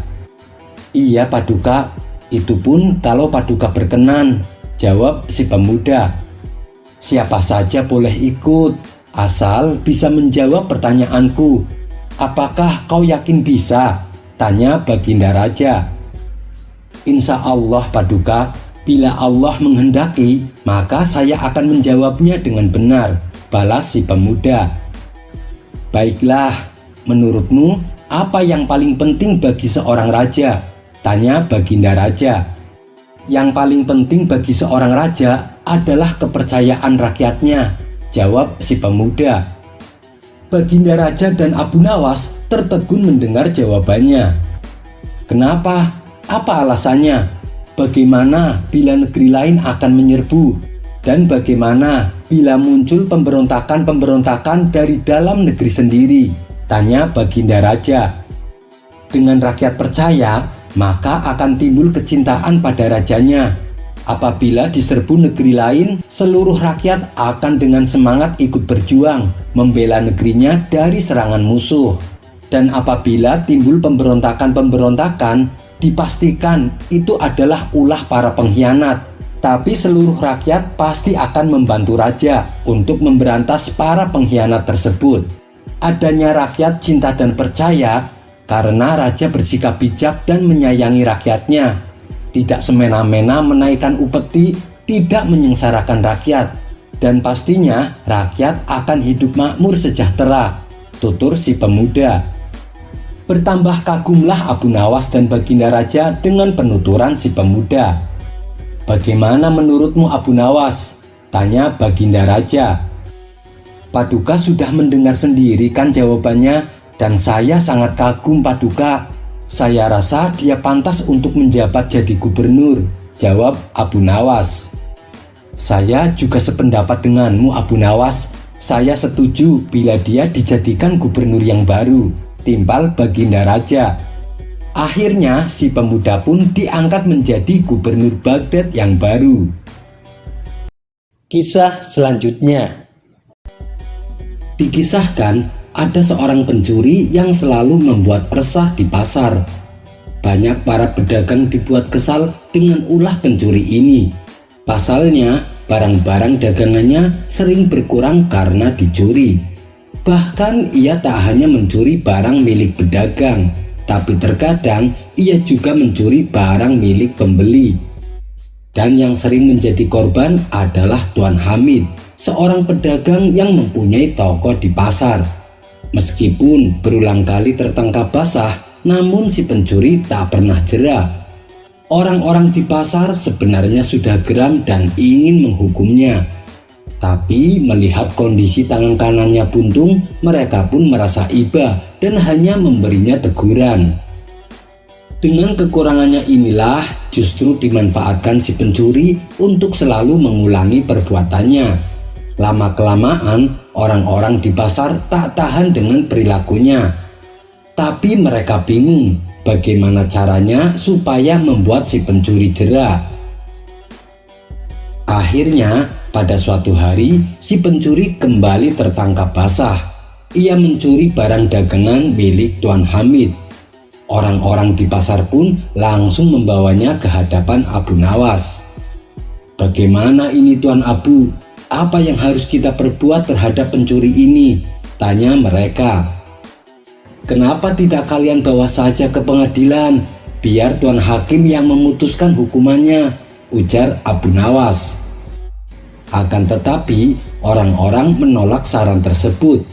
Iya, Paduka. Itu pun kalau Paduka berkenan, jawab si pemuda. Siapa saja boleh ikut, asal bisa menjawab pertanyaanku. Apakah kau yakin bisa? Tanya Baginda Raja. Insya Allah, Paduka, bila Allah menghendaki, maka saya akan menjawabnya dengan benar, balas si pemuda. Baiklah, menurutmu apa yang paling penting bagi seorang raja? Tanya Baginda Raja. Yang paling penting bagi seorang raja adalah kepercayaan rakyatnya, jawab si pemuda. Baginda Raja dan Abu Nawas tertegun mendengar jawabannya. Kenapa? Apa alasannya? Bagaimana bila negeri lain akan menyerbu? Dan bagaimana bila muncul pemberontakan-pemberontakan dari dalam negeri sendiri? Tanya Baginda Raja. Dengan rakyat percaya, maka akan timbul kecintaan pada rajanya. Apabila diserbu negeri lain, seluruh rakyat akan dengan semangat ikut berjuang, membela negerinya dari serangan musuh. Dan apabila timbul pemberontakan-pemberontakan, dipastikan itu adalah ulah para pengkhianat. Tapi seluruh rakyat pasti akan membantu raja untuk memberantas para pengkhianat tersebut. Adanya rakyat cinta dan percaya karena raja bersikap bijak dan menyayangi rakyatnya. Tidak semena-mena menaikkan upeti, tidak menyengsarakan rakyat. Dan pastinya rakyat akan hidup makmur sejahtera, tutur si pemuda. Bertambah kagumlah Abu Nawas dan Baginda Raja dengan penuturan si pemuda. "Bagaimana menurutmu Abu Nawas?" tanya Baginda Raja. Paduka sudah mendengar sendiri kan jawabannya, dan saya sangat kagum Paduka. Saya rasa dia pantas untuk menjabat jadi gubernur, jawab Abu Nawas. Saya juga sependapat denganmu Abu Nawas. Saya setuju bila dia dijadikan gubernur yang baru, timpal Baginda Raja. Akhirnya si pemuda pun diangkat menjadi gubernur Baghdad yang baru. Kisah selanjutnya. Dikisahkan ada seorang pencuri yang selalu membuat resah di pasar. Banyak para pedagang dibuat kesal dengan ulah pencuri ini. Pasalnya, barang-barang dagangannya sering berkurang karena dicuri. Bahkan ia tak hanya mencuri barang milik pedagang, tapi terkadang ia juga mencuri barang milik pembeli. Dan yang sering menjadi korban adalah Tuan Hamid, seorang pedagang yang mempunyai toko di pasar. Meskipun berulang kali tertangkap basah, namun si pencuri tak pernah jera. Orang-orang di pasar sebenarnya sudah geram dan ingin menghukumnya. Tapi melihat kondisi tangan kanannya buntung, mereka pun merasa iba dan hanya memberinya teguran. Dengan kekurangannya inilah justru dimanfaatkan si pencuri untuk selalu mengulangi perbuatannya. Lama-kelamaan, orang-orang di pasar tak tahan dengan perilakunya. Tapi mereka bingung bagaimana caranya supaya membuat si pencuri jera. Akhirnya, pada suatu hari, si pencuri kembali tertangkap basah. Ia mencuri barang dagangan milik Tuan Hamid. Orang-orang di pasar pun langsung membawanya ke hadapan Abu Nawas. "Bagaimana ini Tuan Abu? Apa yang harus kita perbuat terhadap pencuri ini?" tanya mereka. "Kenapa tidak kalian bawa saja ke pengadilan? Biar Tuan Hakim yang memutuskan hukumannya," ujar Abu Nawas. Akan tetapi orang-orang menolak saran tersebut,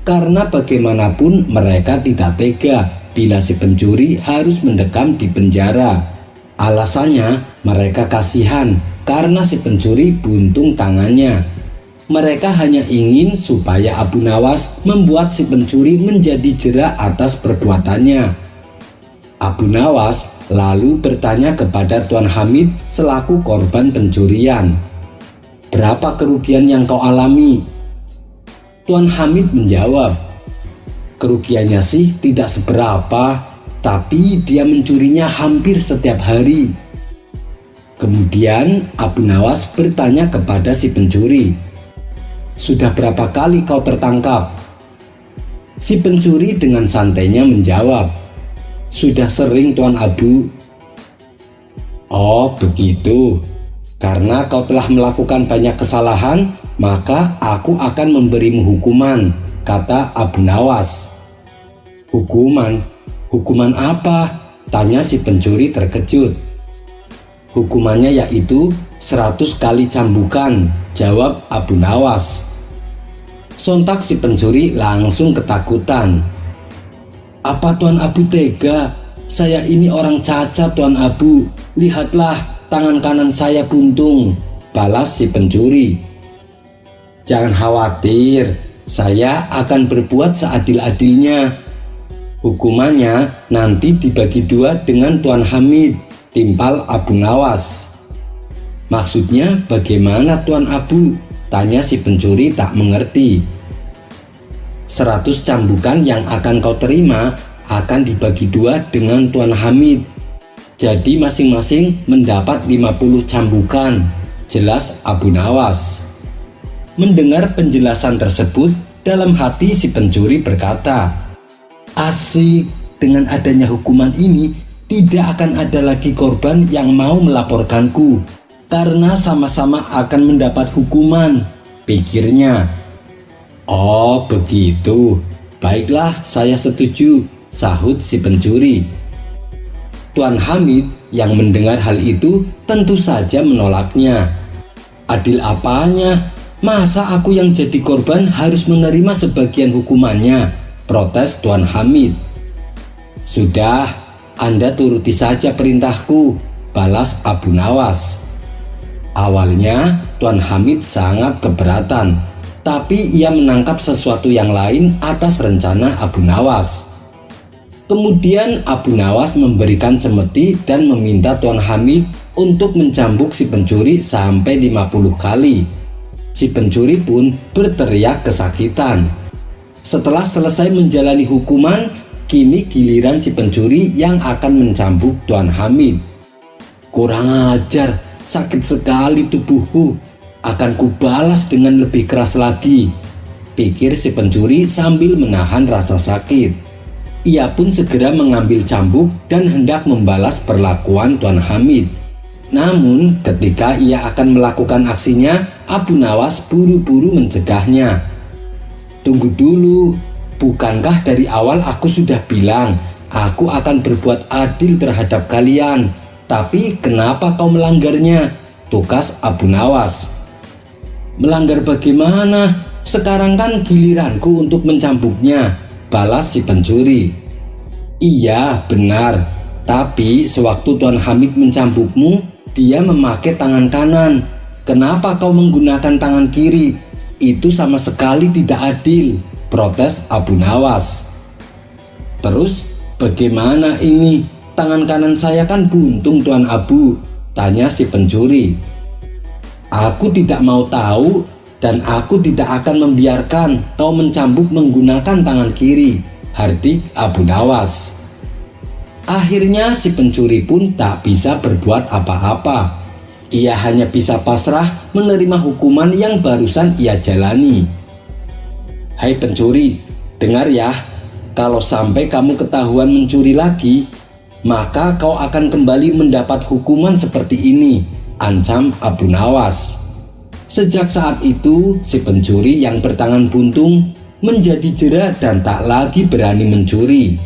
karena bagaimanapun mereka tidak tega bila si pencuri harus mendekam di penjara. Alasannya mereka kasihan karena si pencuri buntung tangannya. Mereka hanya ingin supaya Abu Nawas membuat si pencuri menjadi jera atas perbuatannya. Abu Nawas lalu bertanya kepada Tuan Hamid selaku korban pencurian, "Berapa kerugian yang kau alami?" Tuan Hamid menjawab, "Kerugiannya sih tidak seberapa, tapi dia mencurinya hampir setiap hari." Kemudian Abu Nawas bertanya kepada si pencuri, "Sudah berapa kali kau tertangkap?" Si pencuri dengan santainya menjawab, "Sudah sering Tuan Abu." "Oh begitu, karena kau telah melakukan banyak kesalahan, maka aku akan memberimu hukuman," kata Abu Nawas. "Hukuman? Hukuman apa?" tanya si pencuri terkejut. "Hukumannya yaitu 100 kali cambukan," jawab Abu Nawas. Sontak si pencuri langsung ketakutan. "Apa Tuan Abu tega? Saya ini orang cacat Tuan Abu. Lihatlah, tangan kanan saya buntung," balas si pencuri. "Jangan khawatir, saya akan berbuat seadil-adilnya. Hukumannya nanti dibagi 2 dengan Tuan Hamid," timpal Abu Nawas. "Maksudnya bagaimana Tuan Abu?" tanya si pencuri tak mengerti. 100 cambukan yang akan kau terima akan dibagi 2 dengan Tuan Hamid. Jadi masing-masing mendapat 50 cambukan, jelas Abu Nawas. Mendengar penjelasan tersebut, dalam hati si pencuri berkata, asik, dengan adanya hukuman ini tidak akan ada lagi korban yang mau melaporkanku, karena sama-sama akan mendapat hukuman, pikirnya. Oh begitu, baiklah saya setuju, sahut si pencuri. Tuan Hamid yang mendengar hal itu tentu saja menolaknya. Adil apanya? Masa aku yang jadi korban harus menerima sebagian hukumannya? Protes Tuan Hamid. Sudah, Anda turuti saja perintahku, balas Abu Nawas. Awalnya Tuan Hamid sangat keberatan, tapi ia menangkap sesuatu yang lain atas rencana Abu Nawas. Kemudian Abu Nawas memberikan cemeti dan meminta Tuan Hamid untuk mencambuk si pencuri sampai 50 kali. Si pencuri pun berteriak kesakitan. Setelah selesai menjalani hukuman, kini giliran si pencuri yang akan mencambuk Tuan Hamid. Kurang ajar, sakit sekali tubuhku, akan kubalas dengan lebih keras lagi, pikir si pencuri sambil menahan rasa sakit. Ia pun segera mengambil cambuk dan hendak membalas perlakuan Tuan Hamid. Namun ketika ia akan melakukan aksinya, Abu Nawas buru-buru mencegahnya. Tunggu dulu, bukankah dari awal aku sudah bilang aku akan berbuat adil terhadap kalian? Tapi kenapa kau melanggarnya? Tukas Abu Nawas. Melanggar bagaimana? Sekarang kan giliranku untuk mencambuknya, balas si pencuri. Iya benar, tapi sewaktu Tuan Hamid mencambukmu, dia memakai tangan kanan. Kenapa kau menggunakan tangan kiri? Itu sama sekali tidak adil, protes Abu Nawas. Terus bagaimana ini? Tangan kanan saya kan buntung Tuan Abu, tanya si pencuri. Aku tidak mau tahu dan aku tidak akan membiarkan kau mencambuk menggunakan tangan kiri, hardik Abu Nawas. Akhirnya si pencuri pun tak bisa berbuat apa-apa. Ia hanya bisa pasrah menerima hukuman yang barusan ia jalani. Hai pencuri, dengar ya, kalau sampai kamu ketahuan mencuri lagi, maka kau akan kembali mendapat hukuman seperti ini, ancam Abu Nawas. Sejak saat itu, si pencuri yang bertangan buntung menjadi jera dan tak lagi berani mencuri.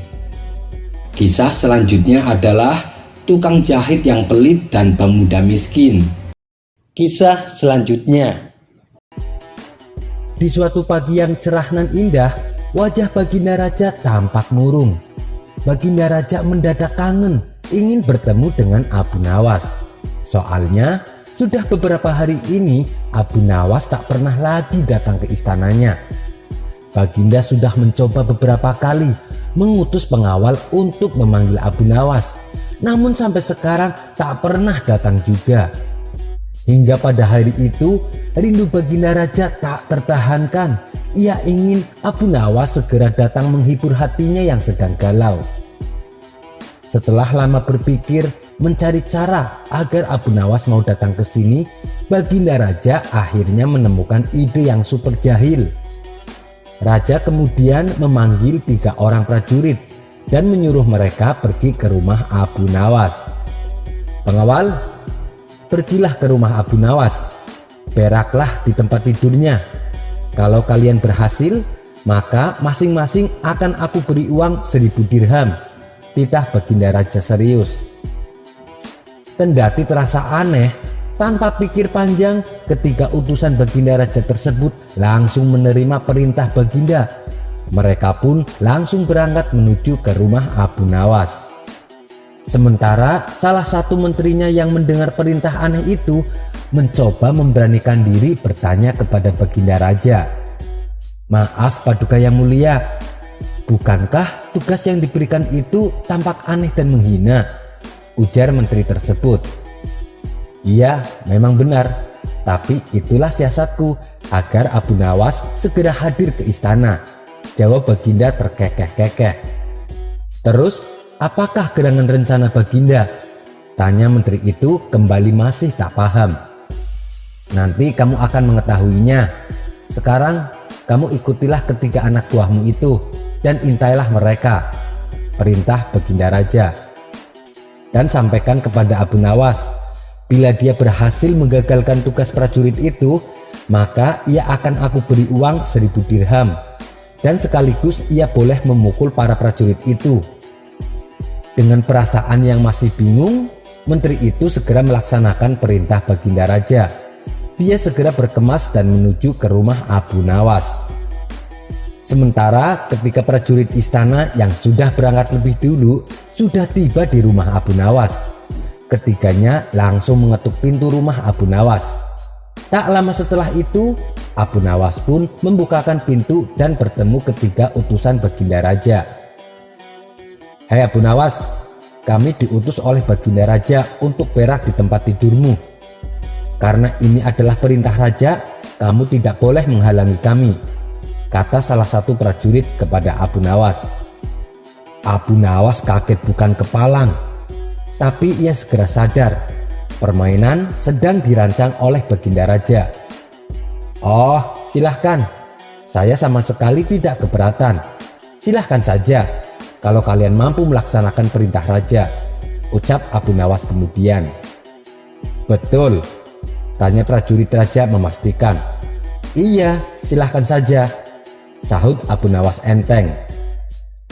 Kisah selanjutnya adalah tukang jahit yang pelit dan pemuda miskin. Kisah selanjutnya. Di suatu pagi yang cerah nan indah, wajah Baginda Raja tampak murung. Baginda Raja mendadak kangen ingin bertemu dengan Abu Nawas. Soalnya sudah beberapa hari ini Abu Nawas tak pernah lagi datang ke istananya. Baginda sudah mencoba beberapa kali mengutus pengawal untuk memanggil Abu Nawas, namun sampai sekarang tak pernah datang juga. Hingga pada hari itu, rindu Baginda Raja tak tertahankan. Ia ingin Abu Nawas segera datang menghibur hatinya yang sedang galau. Setelah lama berpikir mencari cara agar Abu Nawas mau datang ke sini, Baginda Raja akhirnya menemukan ide yang super jahil. Raja kemudian memanggil 3 orang prajurit dan menyuruh mereka pergi ke rumah Abu Nawas. Pengawal, pergilah ke rumah Abu Nawas, beraklah di tempat tidurnya. Kalau kalian berhasil, maka masing-masing akan aku beri uang 1000 dirham, titah Baginda Raja serius. Kendati terasa aneh, tanpa pikir panjang, ketika utusan Baginda Raja tersebut langsung menerima perintah Baginda, mereka pun langsung berangkat menuju ke rumah Abu Nawas. Sementara salah satu menterinya yang mendengar perintah aneh itu mencoba memberanikan diri bertanya kepada Baginda Raja. Maaf Paduka yang mulia, bukankah tugas yang diberikan itu tampak aneh dan menghina? Ujar menteri tersebut. Iya, memang benar, tapi itulah siasatku agar Abu Nawas segera hadir ke istana, jawab Baginda terkekeh-kekeh. Terus, apakah gerangan rencana Baginda? Tanya menteri itu kembali masih tak paham. Nanti kamu akan mengetahuinya. Sekarang kamu ikutilah ketiga anak buahmu itu dan intailah mereka, perintah Baginda Raja. Dan sampaikan kepada Abu Nawas, bila dia berhasil menggagalkan tugas prajurit itu, maka ia akan aku beri uang 1000 dirham. Dan sekaligus ia boleh memukul para prajurit itu. Dengan perasaan yang masih bingung, menteri itu segera melaksanakan perintah Baginda Raja. Dia segera berkemas dan menuju ke rumah Abu Nawas. Sementara ketika prajurit istana yang sudah berangkat lebih dulu sudah tiba di rumah Abu Nawas, ketiganya langsung mengetuk pintu rumah Abu Nawas. Tak lama setelah itu, Abu Nawas pun membukakan pintu dan bertemu ketiga utusan Baginda Raja. "Hai Abu Nawas, kami diutus oleh Baginda Raja untuk berak di tempat tidurmu. Karena ini adalah perintah Raja, kamu tidak boleh menghalangi kami," kata salah satu prajurit kepada Abu Nawas. Abu Nawas kaget bukan kepalang, tapi ia segera sadar permainan sedang dirancang oleh Baginda Raja. "Oh, silahkan, saya sama sekali tidak keberatan. Silahkan saja kalau kalian mampu melaksanakan perintah Raja," ucap Abu Nawas kemudian. "Betul?" tanya prajurit Raja memastikan. "Iya, silahkan saja," sahut Abu Nawas enteng.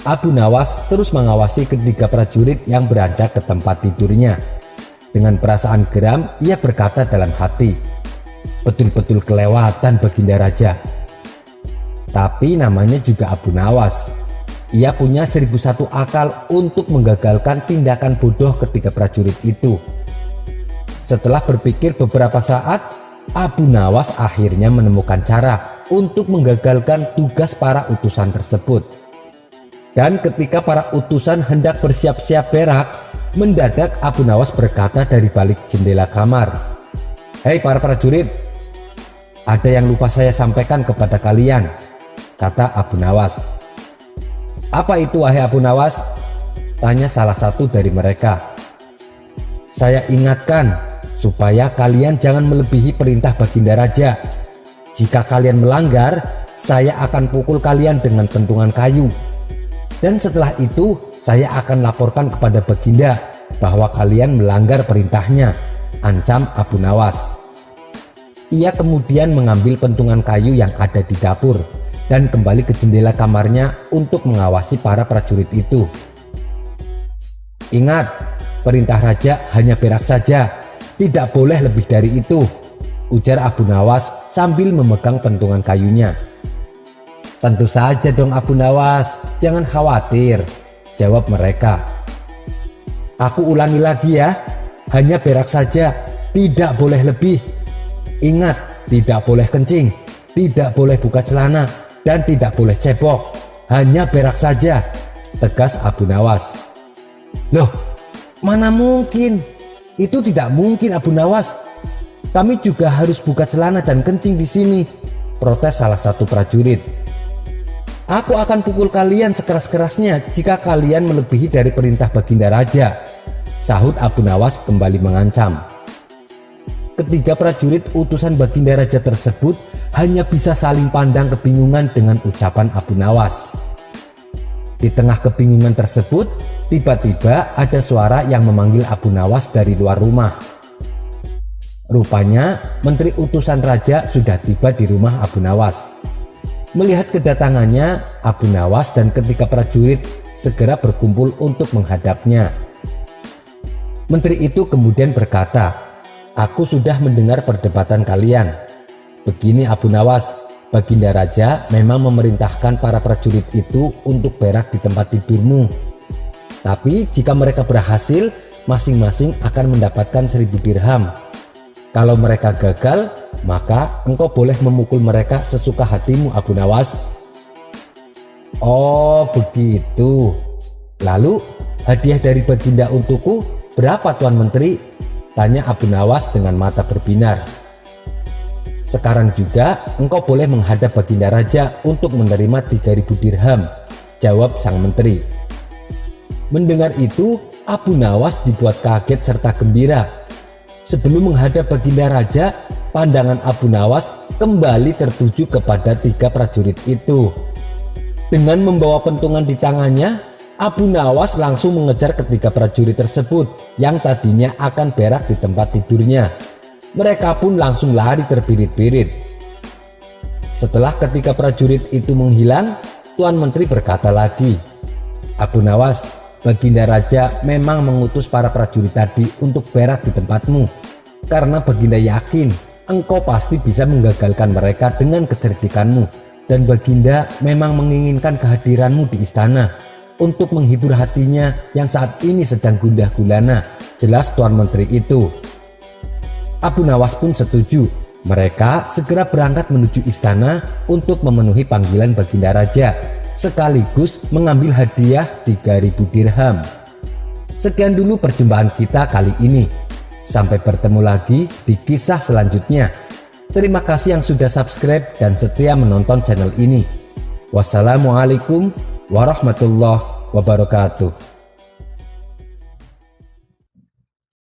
Abu Nawas terus mengawasi ketiga prajurit yang beranjak ke tempat tidurnya. Dengan perasaan geram, ia berkata dalam hati, "Betul-betul kelewatan Baginda Raja." Tapi namanya juga Abu Nawas. Ia punya 1001 akal untuk menggagalkan tindakan bodoh ketiga prajurit itu. Setelah berpikir beberapa saat, Abu Nawas akhirnya menemukan cara untuk menggagalkan tugas para utusan tersebut. Dan ketika para utusan hendak bersiap-siap berak, mendadak Abu Nawas berkata dari balik jendela kamar, "Hei para prajurit, ada yang lupa saya sampaikan kepada kalian," kata Abu Nawas. "Apa itu wahai Abu Nawas?" tanya salah satu dari mereka. "Saya ingatkan supaya kalian jangan melebihi perintah Baginda Raja. Jika kalian melanggar, saya akan pukul kalian dengan pentungan kayu. Dan setelah itu saya akan laporkan kepada Baginda bahwa kalian melanggar perintahnya," ancam Abu Nawas. Ia kemudian mengambil pentungan kayu yang ada di dapur dan kembali ke jendela kamarnya untuk mengawasi para prajurit itu. "Ingat, perintah Raja hanya berak saja, tidak boleh lebih dari itu," ujar Abu Nawas sambil memegang pentungan kayunya. "Tentu saja dong Abu Nawas, jangan khawatir," jawab mereka. "Aku ulangi lagi ya, hanya berak saja, tidak boleh lebih. Ingat, tidak boleh kencing, tidak boleh buka celana, dan tidak boleh cebok. Hanya berak saja," tegas Abu Nawas. "Loh, mana mungkin? Itu tidak mungkin Abu Nawas. Kami juga harus buka celana dan kencing di sini," protes salah satu prajurit. "Aku akan pukul kalian sekeras-kerasnya jika kalian melebihi dari perintah Baginda Raja," sahut Abu Nawas kembali mengancam. Ketiga prajurit utusan Baginda Raja tersebut hanya bisa saling pandang kebingungan dengan ucapan Abu Nawas. Di tengah kebingungan tersebut, tiba-tiba ada suara yang memanggil Abu Nawas dari luar rumah. Rupanya menteri utusan Raja sudah tiba di rumah Abu Nawas. Melihat kedatangannya, Abu Nawas dan ketiga prajurit segera berkumpul untuk menghadapnya. Menteri itu kemudian berkata, "Aku sudah mendengar perdebatan kalian. Begini Abu Nawas, Baginda Raja memang memerintahkan para prajurit itu untuk berak di tempat tidurmu. Tapi jika mereka berhasil, masing-masing akan mendapatkan 1000 dirham. Kalau mereka gagal, maka engkau boleh memukul mereka sesuka hatimu Abu Nawas." "Oh begitu. Lalu hadiah dari Baginda untukku berapa Tuan Menteri?" tanya Abu Nawas dengan mata berbinar. "Sekarang juga engkau boleh menghadap Baginda Raja untuk menerima 3000 dirham, jawab sang menteri. Mendengar itu, Abu Nawas dibuat kaget serta gembira. Sebelum menghadap baginda raja, pandangan Abu Nawas kembali tertuju kepada 3 prajurit itu. Dengan membawa pentungan di tangannya, Abu Nawas langsung mengejar ketiga prajurit tersebut yang tadinya akan berak di tempat tidurnya. Mereka pun langsung lari terbirit-birit. Setelah ketiga prajurit itu menghilang, Tuan Menteri berkata lagi, "Abu Nawas, baginda raja memang mengutus para prajurit tadi untuk berak di tempatmu, karena baginda yakin engkau pasti bisa menggagalkan mereka dengan kecerdikanmu, dan baginda memang menginginkan kehadiranmu di istana untuk menghibur hatinya yang saat ini sedang gundah gulana," jelas Tuan Menteri itu. Abu Nawas pun setuju. Mereka segera berangkat menuju istana untuk memenuhi panggilan baginda raja, sekaligus mengambil hadiah 3.000 dirham. Sekian dulu perjumpaan kita kali ini. Sampai bertemu lagi di kisah selanjutnya. Terima kasih yang sudah subscribe dan setia menonton channel ini. Wassalamualaikum warahmatullahi wabarakatuh.